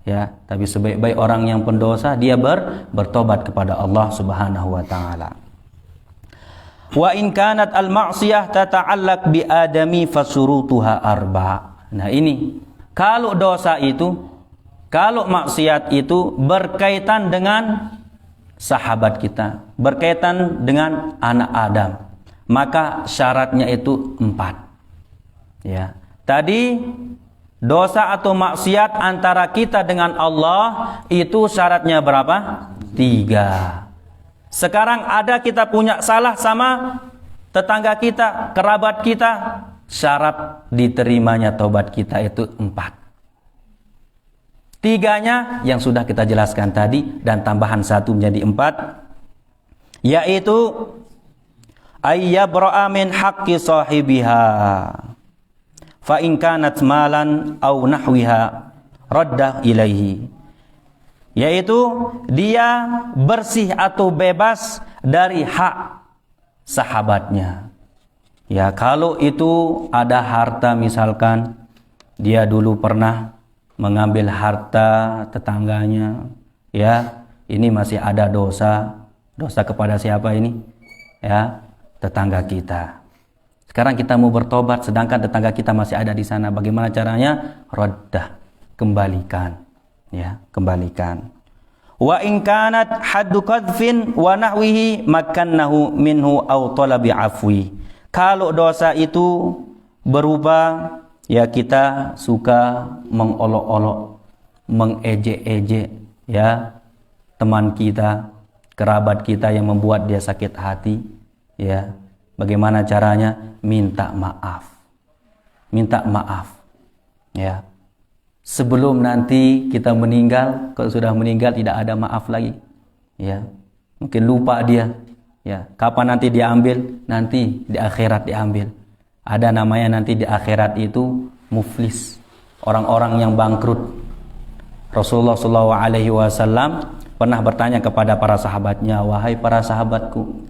Ya, tapi sebaik-baik orang yang pendosa dia bertobat kepada Allah Subhanahu wa Ta'ala. Wa in kanat al-ma'siyah tata'allaq bi adami fasurutuha arba'. Nah, ini kalau dosa itu, kalau maksiat itu berkaitan dengan sahabat kita, berkaitan dengan anak Adam, maka syaratnya itu 4. Ya. Tadi dosa atau maksiat antara kita dengan Allah itu syaratnya berapa? 3. Sekarang ada kita punya salah sama tetangga kita, kerabat kita, syarat diterimanya taubat kita itu 4. 3-nya yang sudah kita jelaskan tadi dan tambahan 1 menjadi 4, yaitu ayyabra'a min haqqi sahibiha fa in kanat malan aw nahwiha radda ilaihi, yaitu dia bersih atau bebas dari hak sahabatnya. Ya, kalau itu ada harta, misalkan dia dulu pernah mengambil harta tetangganya, ya, ini masih ada dosa kepada siapa ini? Ya, tetangga kita. Sekarang kita mau bertobat, sedangkan tetangga kita masih ada di sana. Bagaimana caranya? Raddah, kembalikan, ya, kembalikan. Wa in kanat haddu qadfin wa nahwihi makannahu minhu aw talabi afwi. Kalau dosa itu berupa, ya, kita suka mengolok-olok, mengejek-ejek, ya, teman kita, kerabat kita yang membuat dia sakit hati, ya. Bagaimana caranya? Minta maaf. Minta maaf. Ya. Sebelum nanti kita meninggal, kalau sudah meninggal tidak ada maaf lagi. Ya. Mungkin lupa dia. Ya, kapan nanti diambil? Nanti di akhirat diambil. Ada namanya nanti di akhirat itu muflis, orang-orang yang bangkrut. Rasulullah SAW pernah bertanya kepada para sahabatnya, wahai para sahabatku,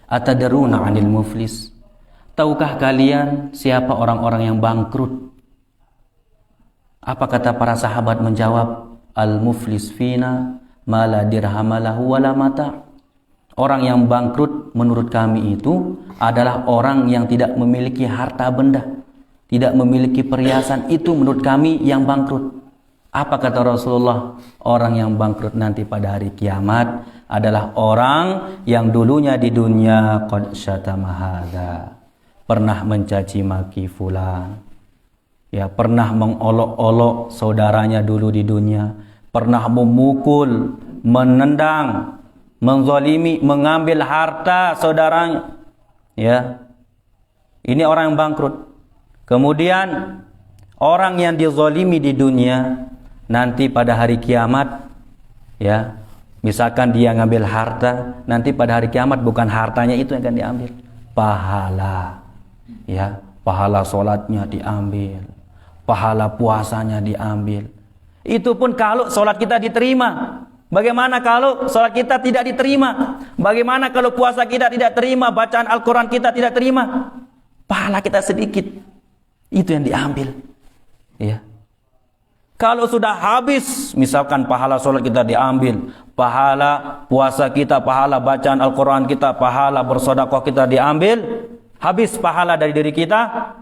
atadaruna 'anil muflis? Tahukah kalian siapa orang-orang yang bangkrut? Apa kata para sahabat menjawab? Al-muflis fina ma la dirham lahu wa la mata'. Orang yang bangkrut menurut kami itu adalah orang yang tidak memiliki harta benda, tidak memiliki perhiasan. Itu menurut kami yang bangkrut. Apa kata Rasulullah? Orang yang bangkrut nanti pada hari kiamat adalah orang yang dulunya di dunia qad syatama hadza, pernah mencaci maki fulan, ya, pernah mengolok-olok saudaranya dulu di dunia, pernah memukul, menendang, menzalimi, mengambil harta saudaranya. Ya. Ini orang yang bangkrut. Kemudian orang yang dizalimi di dunia nanti pada hari kiamat, ya, misalkan dia ngambil harta, nanti pada hari kiamat bukan hartanya itu yang akan diambil, pahala. Ya, pahala sholatnya diambil, pahala puasanya diambil. Itu pun kalau sholat kita diterima. Bagaimana kalau sholat kita tidak diterima? Bagaimana kalau puasa kita tidak terima? Bacaan Al-Quran kita tidak terima? Pahala kita sedikit. Itu yang diambil. Ya. Kalau sudah habis, misalkan pahala sholat kita diambil, pahala puasa kita, pahala bacaan Al-Quran kita, pahala bersedekah kita diambil, habis pahala dari diri kita,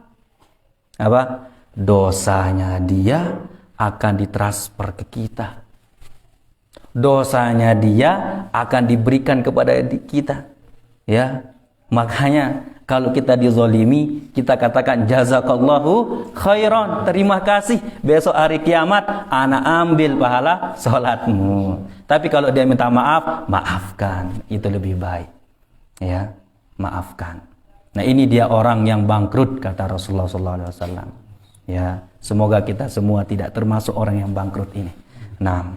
apa? Dosanya dia akan ditransfer ke kita. Dosanya dia akan diberikan kepada kita. Ya, makanya kalau kita dizolimi, kita katakan jazakallahu khairan, terima kasih. Besok hari kiamat, ana ambil pahala sholatmu. Tapi kalau dia minta maaf, maafkan. Itu lebih baik. Ya, maafkan. Nah, ini dia orang yang bangkrut, kata Rasulullah SAW. Ya, semoga kita semua tidak termasuk orang yang bangkrut ini. Nah,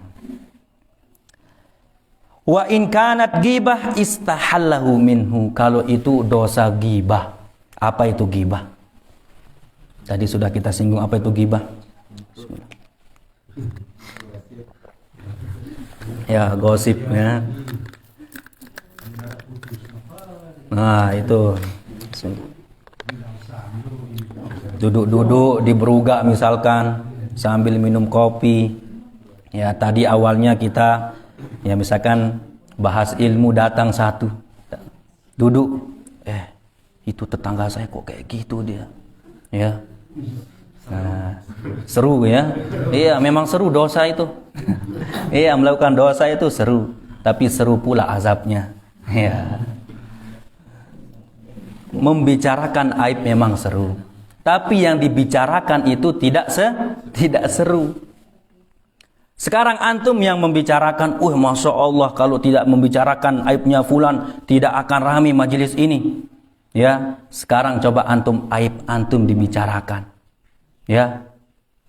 wa in kanat ghibah istahallahu minhu. Kalau itu dosa ghibah. Apa itu ghibah? Tadi sudah kita singgung apa itu ghibah. Ya, gosip ya. Nah, itu duduk-duduk di berugak misalkan sambil minum kopi. Ya, tadi awalnya kita ya misalkan bahas ilmu, datang satu duduk, itu tetangga saya kok kayak gitu dia, ya. Nah, seru ya. Iya, memang seru dosa itu. Iya, melakukan dosa itu seru, tapi seru pula azabnya. Ya. Membicarakan aib memang seru, tapi yang dibicarakan itu tidak seru. Sekarang antum yang membicarakan, Masya Allah, kalau tidak membicarakan aibnya fulan, tidak akan ramai majelis ini. Ya, sekarang coba aib antum dibicarakan. Ya,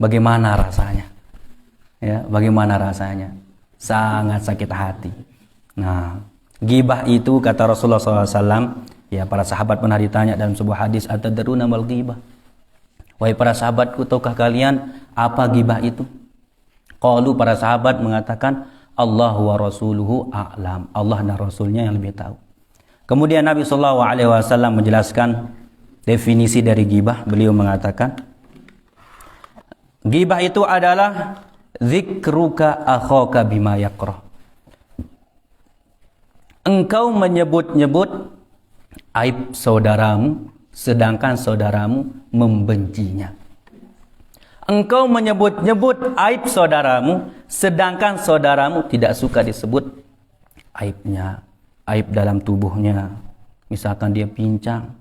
bagaimana rasanya? Ya, bagaimana rasanya? Sangat sakit hati. Nah, ghibah itu kata Rasulullah SAW, ya para sahabat pernah ditanya dalam sebuah hadis, atadruna mal ghibah? Wahai para sahabatku, tahukah kalian apa ghibah itu? Qalu, para sahabat mengatakan, Allah wa rasuluhu a'lam. Allah dan Rasulnya yang lebih tahu. Kemudian Nabi SAW menjelaskan definisi dari ghibah. Beliau mengatakan, ghibah itu adalah dzikruka akhaka bima yakrah. Engkau menyebut-nyebut aib saudaramu, sedangkan saudaramu membencinya. Engkau menyebut-nyebut aib saudaramu, sedangkan saudaramu tidak suka disebut aibnya, aib dalam tubuhnya. Misalkan dia pincang,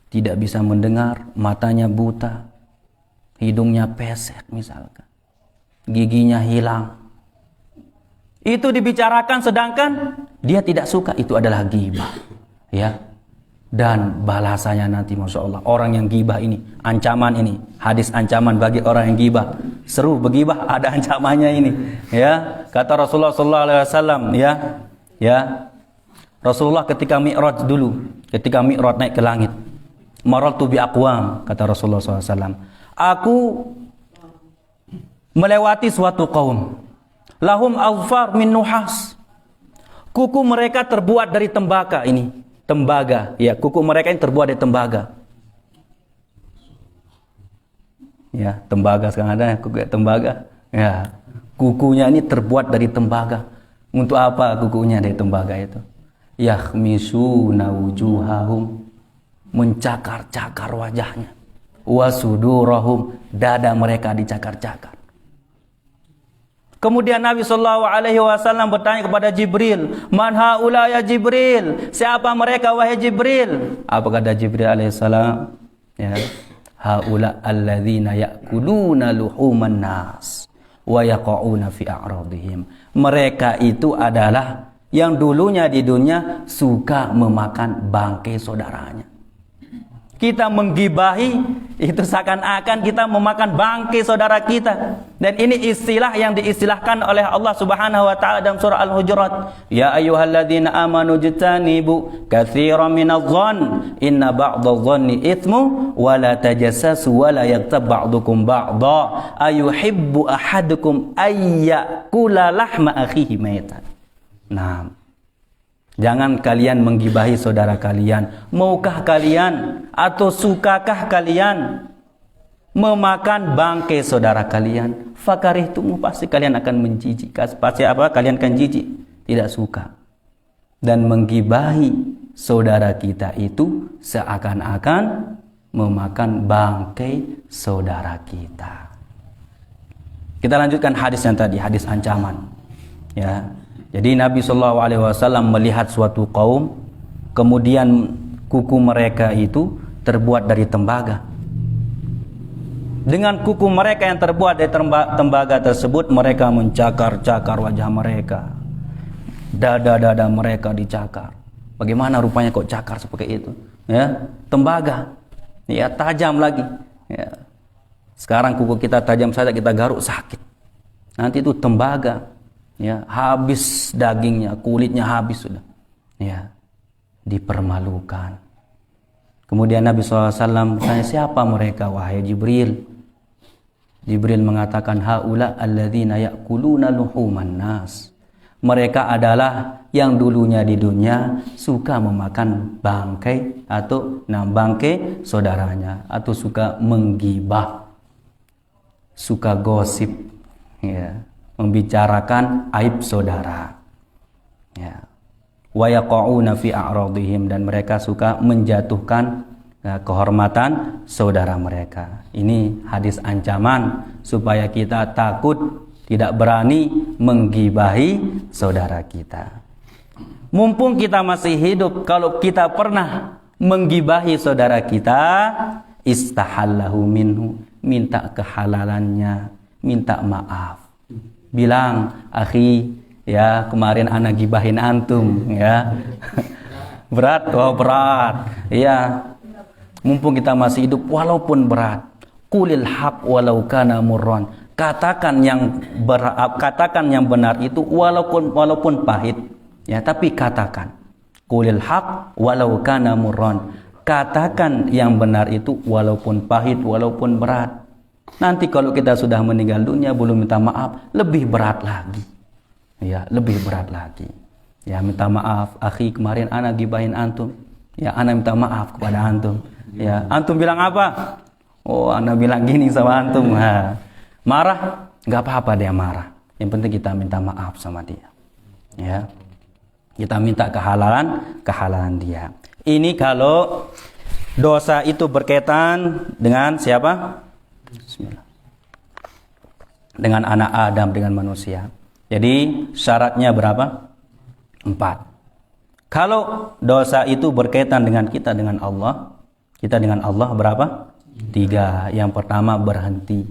tidak bisa mendengar, matanya buta, hidungnya pesek misalkan, giginya hilang. Itu dibicarakan sedangkan dia tidak suka, itu adalah ghibah. Ya. Dan balasannya nanti, Masya Allah, orang yang ghibah ini, ancaman ini, hadis ancaman bagi orang yang ghibah. Seru berghibah, ada ancamannya ini. Ya, kata Rasulullah SAW, ya, Rasulullah ketika Mi'raj dulu, ketika Mi'raj naik ke langit, marartu bi aqwam, kata Rasulullah SAW, aku melewati suatu kaum, lahum azfar min nuhas, kuku mereka terbuat dari tembaga ini. Tembaga, ya, kuku mereka ini terbuat dari tembaga. Ya, tembaga sekarang ada kuku tembaga. Ya, kukunya ini terbuat dari tembaga. Untuk apa kukunya dari tembaga itu? Yakhmisuna wujuhahum, mencakar-cakar wajahnya. Wasudurahum, dada mereka dicakar-cakar. Kemudian Nabi SAW bertanya kepada Jibril, Man haula ya Jibril? Siapa mereka wahai Jibril? Apa kata Jibril alaihissalam? Ya, haula alladzina ya'kuluna luhuman nas wa yaqa'una fi a'radihim. Mereka itu adalah yang dulunya di dunia suka memakan bangkai saudaranya. Kita menggibahi itu seakan-akan kita memakan bangkai saudara kita. Dan ini istilah yang diistilahkan oleh Allah Subhanahu wa taala dalam surah Al-Hujurat. Ya ayyuhalladzina amanu jtanibu katsiran minadh-dhann inna ba'dadh-dhanni itsmu wa la tajassasu wa la yaghtab ba'dukum ba'dha ayuhibbu ahadukum ayyakula lahma akhihi maitan. Nah, jangan kalian menggibahi saudara kalian. Maukah kalian atau sukakah kalian memakan bangkai saudara kalian? fakarihtumu, pasti kalian akan menjijik, pasti kalian akan jijik, tidak suka. Dan menggibahi saudara kita itu seakan-akan memakan bangkai saudara kita. Kita lanjutkan hadis yang tadi, hadis ancaman. Ya. Jadi Nabi SAW melihat suatu kaum, kemudian kuku mereka itu terbuat dari tembaga. Dengan kuku mereka yang terbuat dari tembaga tersebut, mereka mencakar-cakar wajah mereka. Dada-dada mereka dicakar. Bagaimana rupanya kok cakar seperti itu? Ya, tembaga. Ya, tajam lagi. Ya. Sekarang kuku kita tajam saja kita garuk sakit. Nanti itu tembaga. Ya, habis dagingnya, kulitnya habis sudah. Ya, dipermalukan. Kemudian Nabi SAW tanya, siapa mereka wahai Jibril? Jibril mengatakan, haula alladzina ya'kuluna luhuman nas. Mereka adalah yang dulunya di dunia suka memakan bangkai atau bangkai saudaranya, atau suka menggibah, suka gosip, ya, membicarakan aib saudara. Ya. Wa yaqauna fi a'radihim, dan mereka suka menjatuhkan kehormatan saudara mereka. Ini hadis ancaman supaya kita takut, tidak berani menggibahi saudara kita. Mumpung kita masih hidup, kalau kita pernah menggibahi saudara kita, istahallahu minhu, minta kehalalannya, minta maaf. Bilang, akhi, ya kemarin ana gibahin antum, ya. Berat, oh berat. Ya, mumpung kita masih hidup, walaupun berat, qulil haq walau kana murran. Katakan yang benar itu walaupun pahit, ya, tapi katakan. Qulil haq walau kana murran. Katakan yang benar itu walaupun pahit, walaupun berat. Nanti kalau kita sudah meninggal dunia belum minta maaf, lebih berat lagi. Ya, lebih berat lagi. Ya, minta maaf, akhi, kemarin ana gibahin antum. Ya, ana minta maaf kepada antum. Ya, antum bilang apa? Oh, ana bilang gini sama antum. Ha. Marah? Enggak apa-apa dia marah. Yang penting kita minta maaf sama dia. Ya. Kita minta kehalalan dia. Ini kalau dosa itu berkaitan dengan siapa? Bismillah. Dengan anak Adam, dengan manusia. Jadi syaratnya berapa? 4. Kalau dosa itu berkaitan dengan kita dengan Allah, kita dengan Allah berapa? 3. Yang pertama berhenti.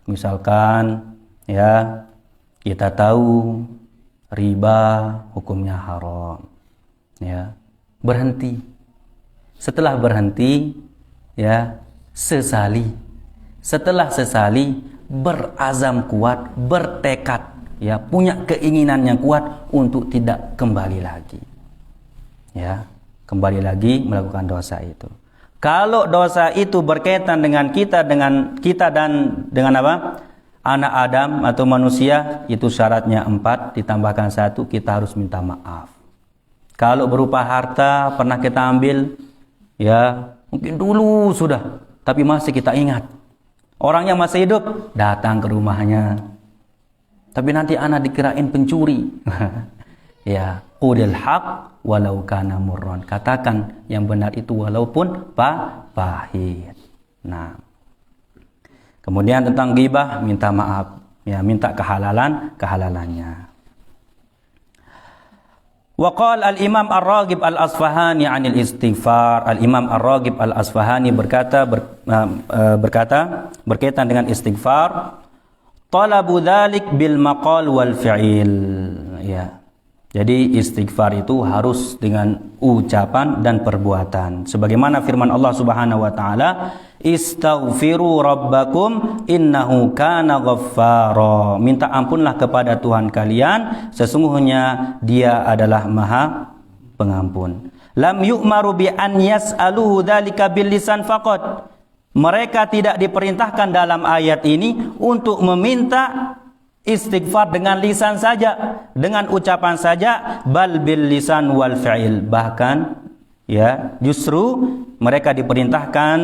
Misalkan, ya, kita tahu riba hukumnya haram, ya, berhenti. Setelah berhenti, ya, sesali. Setelah sesali, berazam kuat, bertekad, ya, punya keinginan yang kuat untuk tidak kembali lagi, ya, kembali lagi melakukan dosa itu. Kalau dosa itu berkaitan dengan kita dan dengan apa? Anak Adam atau manusia, itu syaratnya 4, ditambahkan 1, kita harus minta maaf. Kalau berupa harta pernah kita ambil, ya, mungkin dulu sudah, tapi masih kita ingat. Orangnya masih hidup, datang ke rumahnya. Tapi nanti anak dikirain pencuri. Ya, qulil haq walau kana murran. Katakan yang benar itu walaupun pahit. Nah, kemudian tentang ghibah, minta maaf, ya, minta kehalalannya. Wa qala al-Imam Ar-Raghib Al-Asfahani 'anil istighfar. Al-Imam Ar-Raghib Al-Asfahani berkata berkaitan dengan istighfar, talabu dzalik bil maqal wal fi'il, ya. Jadi istighfar itu harus dengan ucapan dan perbuatan. Sebagaimana firman Allah Subhanahu wa taala, "Istaghfiru rabbakum innahu kana ghaffara." Minta ampunlah kepada Tuhan kalian, sesungguhnya Dia adalah Maha Pengampun. Lam yu'maru bi an yas'aluhu dzalika bil lisan faqat. Mereka tidak diperintahkan dalam ayat ini untuk meminta istighfar dengan lisan saja, dengan ucapan saja, bal bil lisan wal fi'il. Bahkan, ya, justru mereka diperintahkan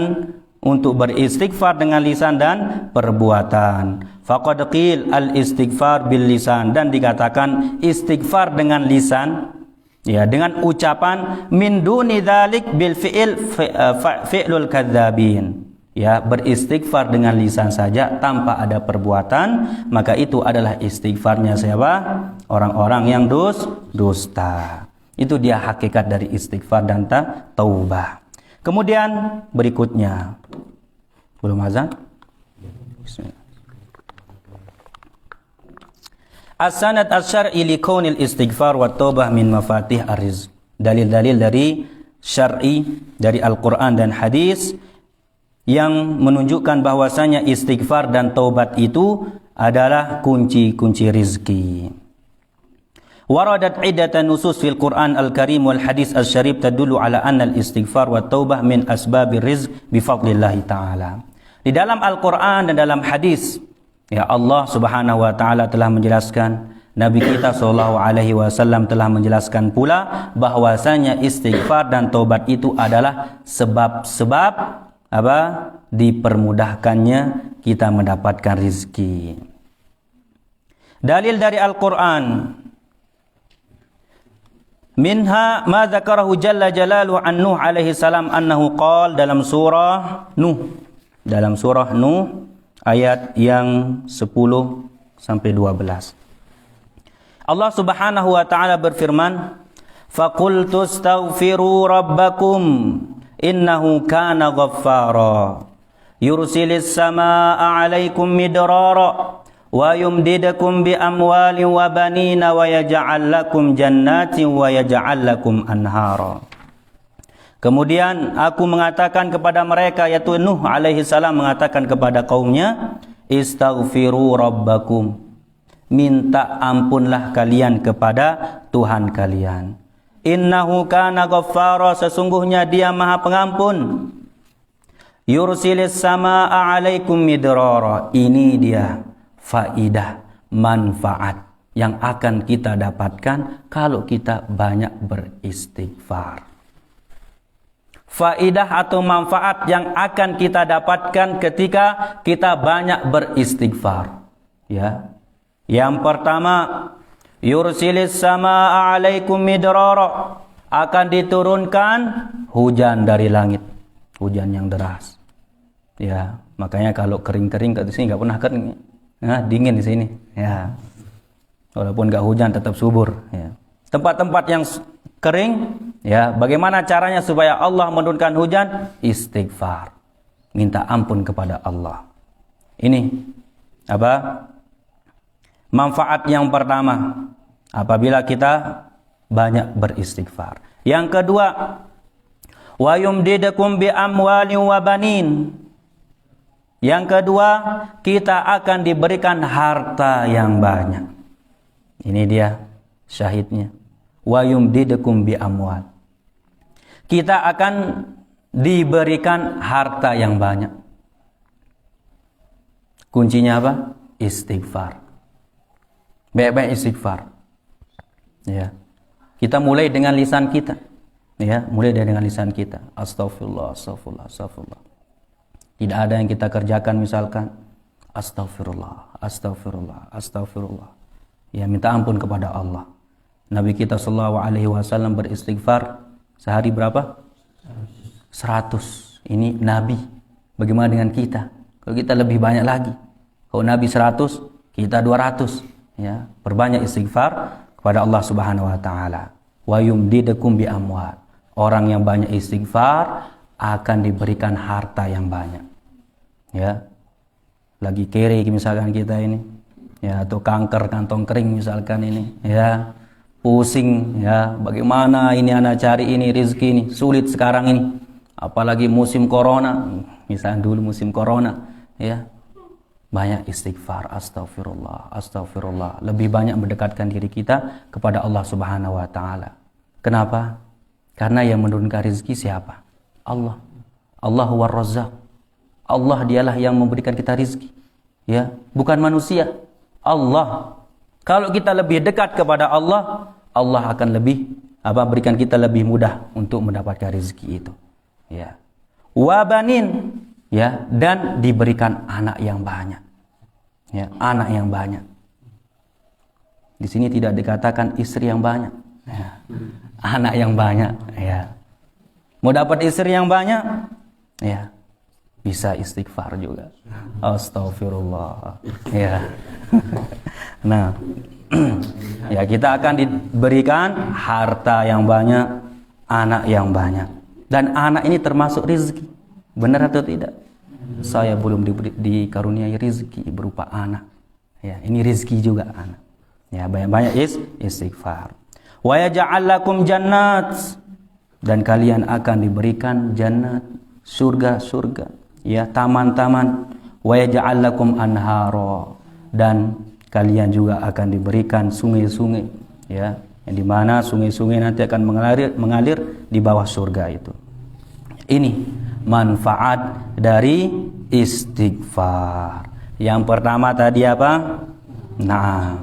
untuk beristighfar dengan lisan dan perbuatan. Faqad qil al-istighfar bil lisan, dan dikatakan istighfar dengan lisan, ya, dengan ucapan, min duni dzalik bil fi'lul kadzabin. Ya, beristighfar dengan lisan saja tanpa ada perbuatan, maka itu adalah istighfarnya siapa? Orang-orang yang dusta. Itu dia hakikat dari istighfar dan taubah. Kemudian berikutnya, belum azan? Bismillah. As-sanad asy-syar'i li kaunil istighfar wa taubah min mafatih ar-rizq. Dalil-dalil dari syar'i, dari Al-Qur'an dan hadis yang menunjukkan bahwasanya istighfar dan taubat itu adalah kunci-kunci rizki. Waradat iddatan nusus fil Qur'an al-Karim wal hadis asy-syarif tadullu ala anna al-istighfar wa taubah min asbabir rizq bi fadlillah ta'ala. Di dalam Al-Qur'an dan dalam hadis, ya, Allah Subhanahu wa taala telah menjelaskan, Nabi kita sallallahu alaihi wasallam telah menjelaskan pula bahwasanya istighfar dan taubat itu adalah sebab-sebab apa? Dipermudahkannya kita mendapatkan rizki. Dalil dari Al-Qur'an, minha ma dzakarahu jalla jalaluhu an Nuh alaihi salam annahu qala, dalam surah Nuh ayat yang 10 sampai 12. Allah Subhanahu wa taala berfirman, faqultu astaghfiru rabbakum innahu kana ghaffara yursilis samaa'a 'alaikum midrara wa yumdidukum bi amwalin wa banina wa yaj'al lakum jannatin wa yaj'al lakum anhara. Kemudian aku mengatakan kepada mereka, yaitu Nuh alaihi salam mengatakan kepada kaumnya, istaghfiru rabbakum, minta ampunlah kalian kepada Tuhan kalian. Innahu kana ghaffara, sesungguhnya dia maha pengampun. Yursilis samaa'a 'alaikum midrara, ini dia faidah, manfaat yang akan kita dapatkan kalau kita banyak beristighfar. Faidah atau manfaat yang akan kita dapatkan ketika kita banyak beristighfar. Ya. Yang pertama, yursilis samaa'a 'alaikum midrara, akan diturunkan hujan dari langit, hujan yang deras. Ya, makanya kalau kering-kering kat sini enggak pernah kering. Nah, dingin di sini, ya. Walaupun enggak hujan tetap subur, ya. Tempat-tempat yang kering, ya, bagaimana caranya supaya Allah menurunkan hujan? Istighfar. Minta ampun kepada Allah. Ini apa? Manfaat yang pertama apabila kita banyak beristighfar. Yang kedua, wa yumdidukum bi amwalin wa banin. Yang kedua, kita akan diberikan harta yang banyak. Ini dia syahidnya. Wa yumdidukum bi amwal. Kita akan diberikan harta yang banyak. Kuncinya apa? Istighfar. Baik-baik istighfar. Ya. Kita mulai dengan lisan kita. Ya, mulai dengan lisan kita. Astaghfirullah, astaghfirullah, astaghfirullah. Tidak ada yang kita kerjakan misalkan astaghfirullah, astaghfirullah, astaghfirullah. Ya, minta ampun kepada Allah. Nabi kita sallallahu alaihi wasallam beristighfar sehari berapa? 100. Ini Nabi. Bagaimana dengan kita? Kalau kita lebih banyak lagi. Kalau Nabi 100, kita 200. Ya, perbanyak istighfar kepada Allah Subhanahu wa taala. Wa yumdidukum bi amwal. Orang yang banyak istighfar akan diberikan harta yang banyak. Ya. Lagi kere misalkan kita ini, ya, atau kanker kantong kering misalkan ini, ya. Pusing, ya, bagaimana ini anak cari ini rezeki ini, sulit sekarang ini. Apalagi musim corona, misalnya dulu musim corona, ya. Banyak istighfar, astaghfirullah, astaghfirullah. Lebih banyak mendekatkan diri kita kepada Allah Subhanahu wa taala. Kenapa? Karena yang menurunkan rezeki siapa? Allah. Allah war Razzaq. Allah dialah yang memberikan kita rezeki. Ya, bukan manusia. Allah. Kalau kita lebih dekat kepada Allah, Allah akan lebih berikan kita lebih mudah untuk mendapatkan rezeki itu. Ya. Wa banin, ya, dan diberikan anak yang banyak. Ya, anak yang banyak. Di sini tidak dikatakan istri yang banyak. Ya. Anak yang banyak, ya. Mau dapat istri yang banyak, ya. Bisa istighfar juga. Astaghfirullah. Ya. Nah, ya, kita akan diberikan harta yang banyak, anak yang banyak. Dan anak ini termasuk rezeki. Benar atau tidak? Saya belum dikaruniai rezeki berupa anak. Ya, ini rezeki juga anak. Ya, banyak-banyak istighfar. Wa yaj'al lakum jannat, dan kalian akan diberikan jannat, surga-surga, ya, taman-taman. Wa yaj'al lakum anhara, dan kalian juga akan diberikan sungai-sungai, ya, yang dimana sungai-sungai nanti akan mengalir di bawah surga itu. Ini manfaat dari istighfar. Yang pertama tadi apa? Nah,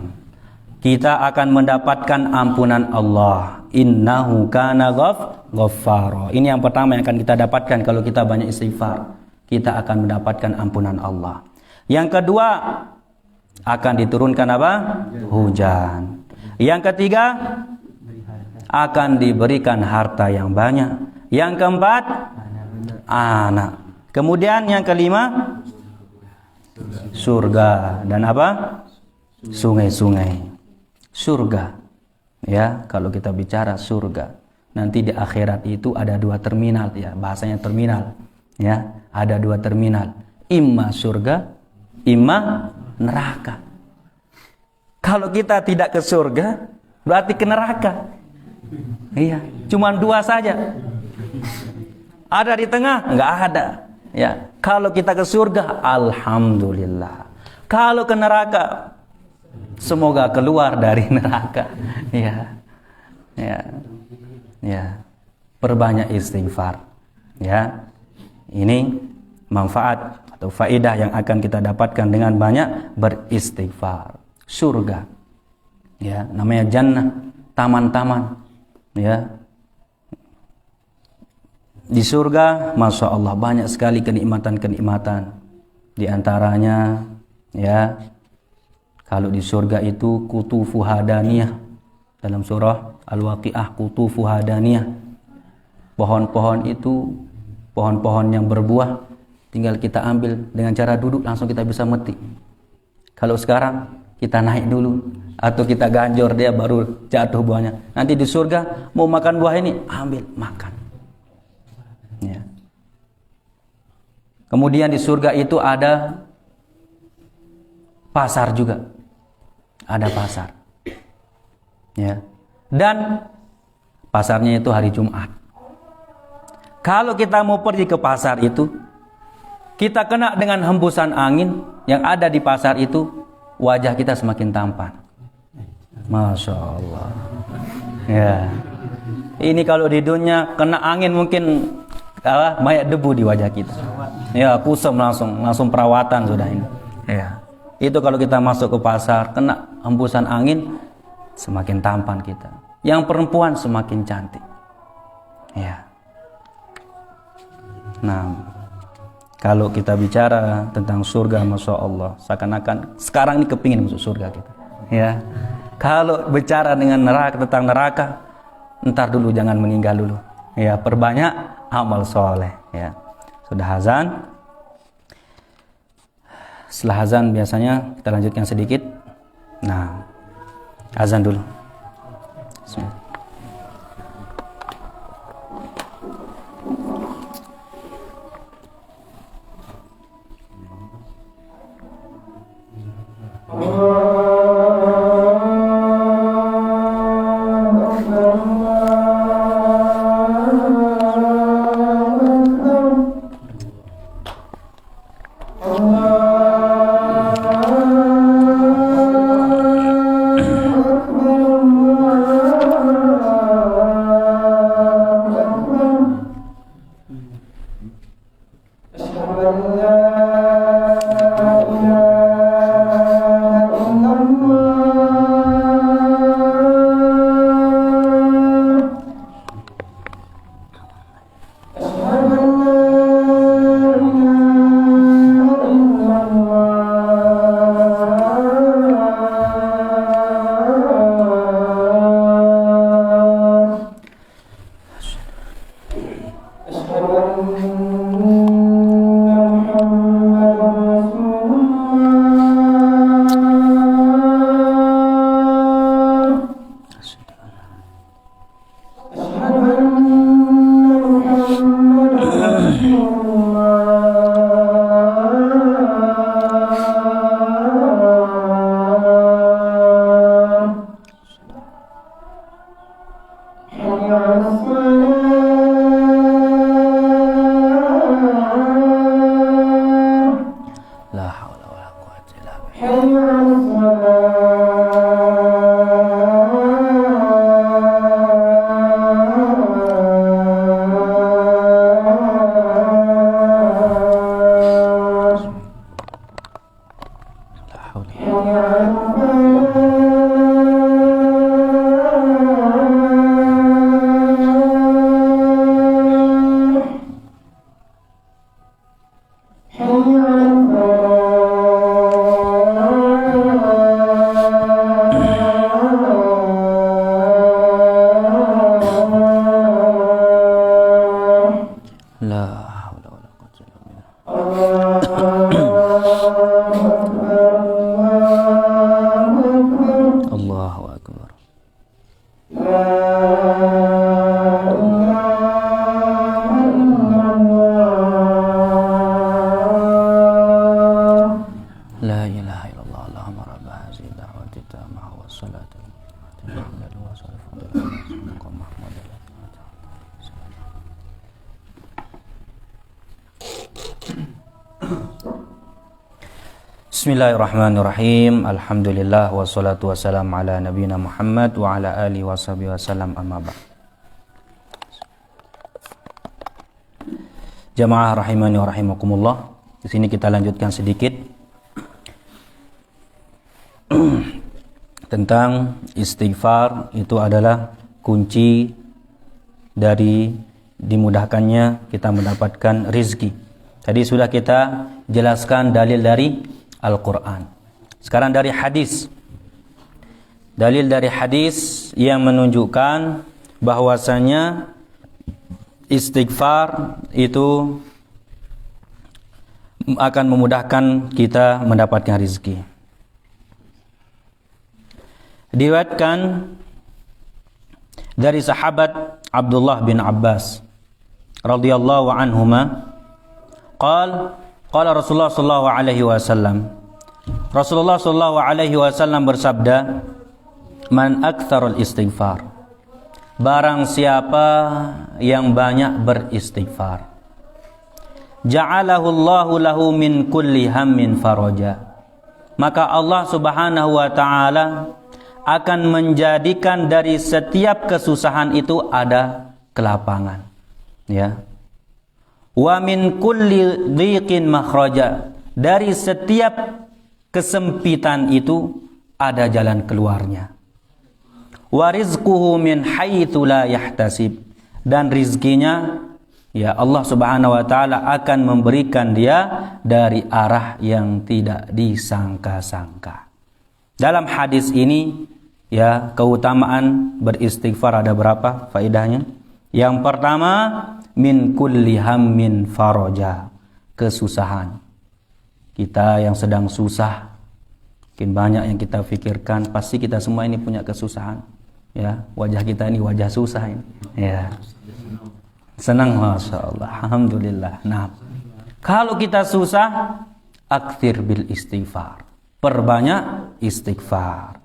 kita akan mendapatkan ampunan Allah. Innahu kana ghaffara. Ini yang pertama yang akan kita dapatkan kalau kita banyak istighfar. Kita akan mendapatkan ampunan Allah. Yang kedua, akan diturunkan apa? Hujan. Yang ketiga, akan diberikan harta yang banyak. Yang keempat, anak. Kemudian yang kelima, surga. Dan apa? Sungai-sungai. Surga, ya, kalau kita bicara surga, nanti di akhirat itu ada 2 terminal, ya, bahasanya terminal, ya, ada 2 terminal, imma surga, imma neraka. Kalau kita tidak ke surga, berarti ke neraka. Iya, cuma 2 saja. Ada di tengah? Enggak ada. Ya, kalau kita ke surga, alhamdulillah. Kalau ke neraka, semoga keluar dari neraka. Ya, ya, ya. Perbanyak istighfar. Ya, ini manfaat atau faedah yang akan kita dapatkan dengan banyak beristighfar. Surga, ya, namanya jannah, taman-taman. Ya, di surga, masya Allah, banyak sekali kenikmatan-kenikmatan. Di antaranya, ya, kalau di surga itu kutufu hadaniyah, dalam surah Al-Waqi'ah, kutufu hadaniyah. Pohon-pohon itu pohon-pohon yang berbuah, tinggal kita ambil dengan cara duduk langsung kita bisa metik. Kalau sekarang kita naik dulu atau kita ganjor dia baru jatuh buahnya. Nanti di surga mau makan buah ini, ambil makan. Ya. Kemudian di surga itu ada pasar juga. Ada pasar. Ya. Dan pasarnya itu hari Jumat. Kalau kita mau pergi ke pasar itu, kita kena dengan hembusan angin yang ada di pasar itu, wajah kita semakin tampan. Masya Allah. Ya. Ini kalau di dunia kena angin mungkin banyak debu di wajah kita. Ya, kusam langsung perawatan sudah ini. Ya. Itu kalau kita masuk ke pasar, kena hembusan angin, semakin tampan kita. Yang perempuan semakin cantik. Ya. Nah, kalau kita bicara tentang surga, masya Allah, seakan-akan sekarang ini kepingin masuk surga kita. Ya. Kalau bicara dengan neraka, tentang neraka, ntar dulu, jangan meninggal dulu. Ya, perbanyak amal soleh. Ya. Sudah azan. Setelah azan biasanya kita lanjutkan sedikit. Nah, azan dulu. Bismillah. Bismillahirrahmanirrahim. Alhamdulillah wassalatu wassalamu ala nabiyina Muhammad wa ala alihi washabihi wasallam, amma ba'd. Jamaah rahimani wa rahimakumullah. Di sini kita lanjutkan sedikit tentang istighfar. Itu adalah kunci dari dimudahkannya kita mendapatkan rizki. Tadi sudah kita jelaskan dalil dari Al-Quran. Sekarang dari hadis. Dalil dari hadis yang menunjukkan bahwasanya istighfar itu akan memudahkan kita mendapatkan rizki. Diriwayatkan dari sahabat Abdullah bin Abbas radhiyallahu anhuma, qala Rasulullah sallallahu alaihi wasallam, Rasulullah sallallahu alaihi wasallam bersabda, man aktsarul istighfar, barang siapa yang banyak beristighfar, ja'alahu Allahu lahu min kulli hammin faraja, maka Allah Subhanahu wa taala akan menjadikan dari setiap kesusahan itu ada kelapangan, ya. Wa min kulli dhiqin makhraja, dari setiap kesempitan itu ada jalan keluarnya. Wa rizquhu min haitsu la yahtasib, dan rizkinya, ya, Allah Subhanahu wa taala akan memberikan dia dari arah yang tidak disangka-sangka. Dalam hadis ini, ya, keutamaan beristighfar ada berapa faedahnya? Yang pertama, min kulli hammin faraja, kesusahan. Kita yang sedang susah, mungkin banyak yang kita pikirkan, pasti kita semua ini punya kesusahan, ya. Wajah kita ini wajah susah ini, ya. Senang, masya Allah, alhamdulillah. Nah, kalau kita susah, aktsir bil istighfar, perbanyak istighfar.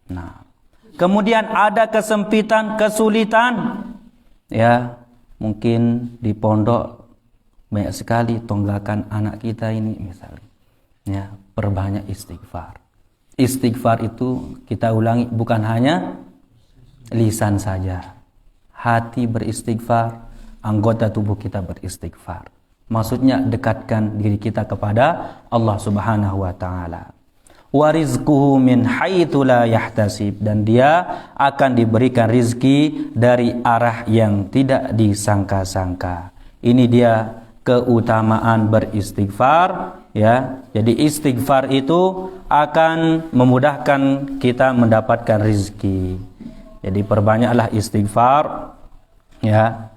Nah, kemudian ada kesempitan, kesulitan, ya, mungkin di pondok banyak sekali tonggakan anak kita ini misalnya, ya, perbanyak istighfar. Istighfar itu kita ulangi, bukan hanya lisan saja, hati beristighfar, anggota tubuh kita beristighfar. Maksudnya dekatkan diri kita kepada Allah Subhanahu wa taala. Wa rizquhu min haitsu la yahtasib, dan dia akan diberikan rizki dari arah yang tidak disangka-sangka. Ini dia keutamaan beristighfar, ya. Jadi istighfar itu akan memudahkan kita mendapatkan rizki. Jadi perbanyaklah istighfar, ya.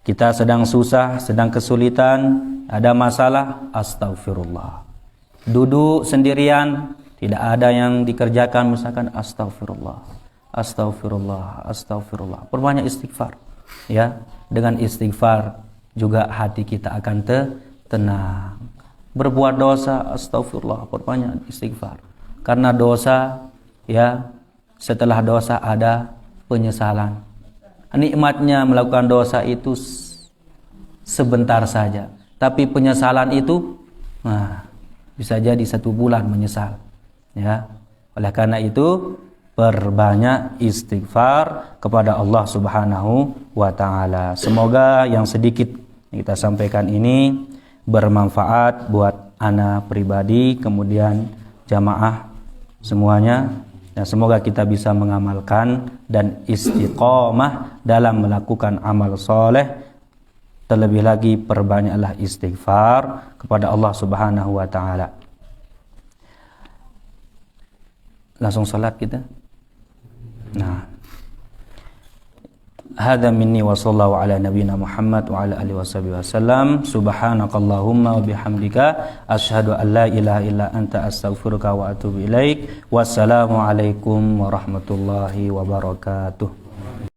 Kita sedang susah, sedang kesulitan, ada masalah, astaghfirullah. Duduk sendirian, tidak ada yang dikerjakan, misalkan astaghfirullah, astaghfirullah, astaghfirullah. Perbanyak istighfar. Ya, dengan istighfar juga hati kita akan tenang. Berbuat dosa, astaghfirullah, perbanyak istighfar. Karena dosa, ya, setelah dosa ada penyesalan. Nikmatnya melakukan dosa itu sebentar saja, tapi penyesalan itu bisa jadi 1 bulan menyesal. Ya, oleh karena itu perbanyak istighfar kepada Allah Subhanahu wa taala. Semoga yang sedikit kita sampaikan ini bermanfaat buat ana pribadi, kemudian jamaah semuanya. Dan semoga kita bisa mengamalkan dan istiqomah dalam melakukan amal soleh. Terlebih lagi perbanyaklah istighfar kepada Allah Subhanahu wa taala. Langsung salat kita. Nah, hadza minni wa sallallahu ala nabiyyina Muhammad wa ala alihi wasallam. Subhanakallahumma wa bihamdika asyhadu an la ilaha illa anta astaghfiruka wa atubu ilaik. Wassalamu alaikum warahmatullahi wabarakatuh.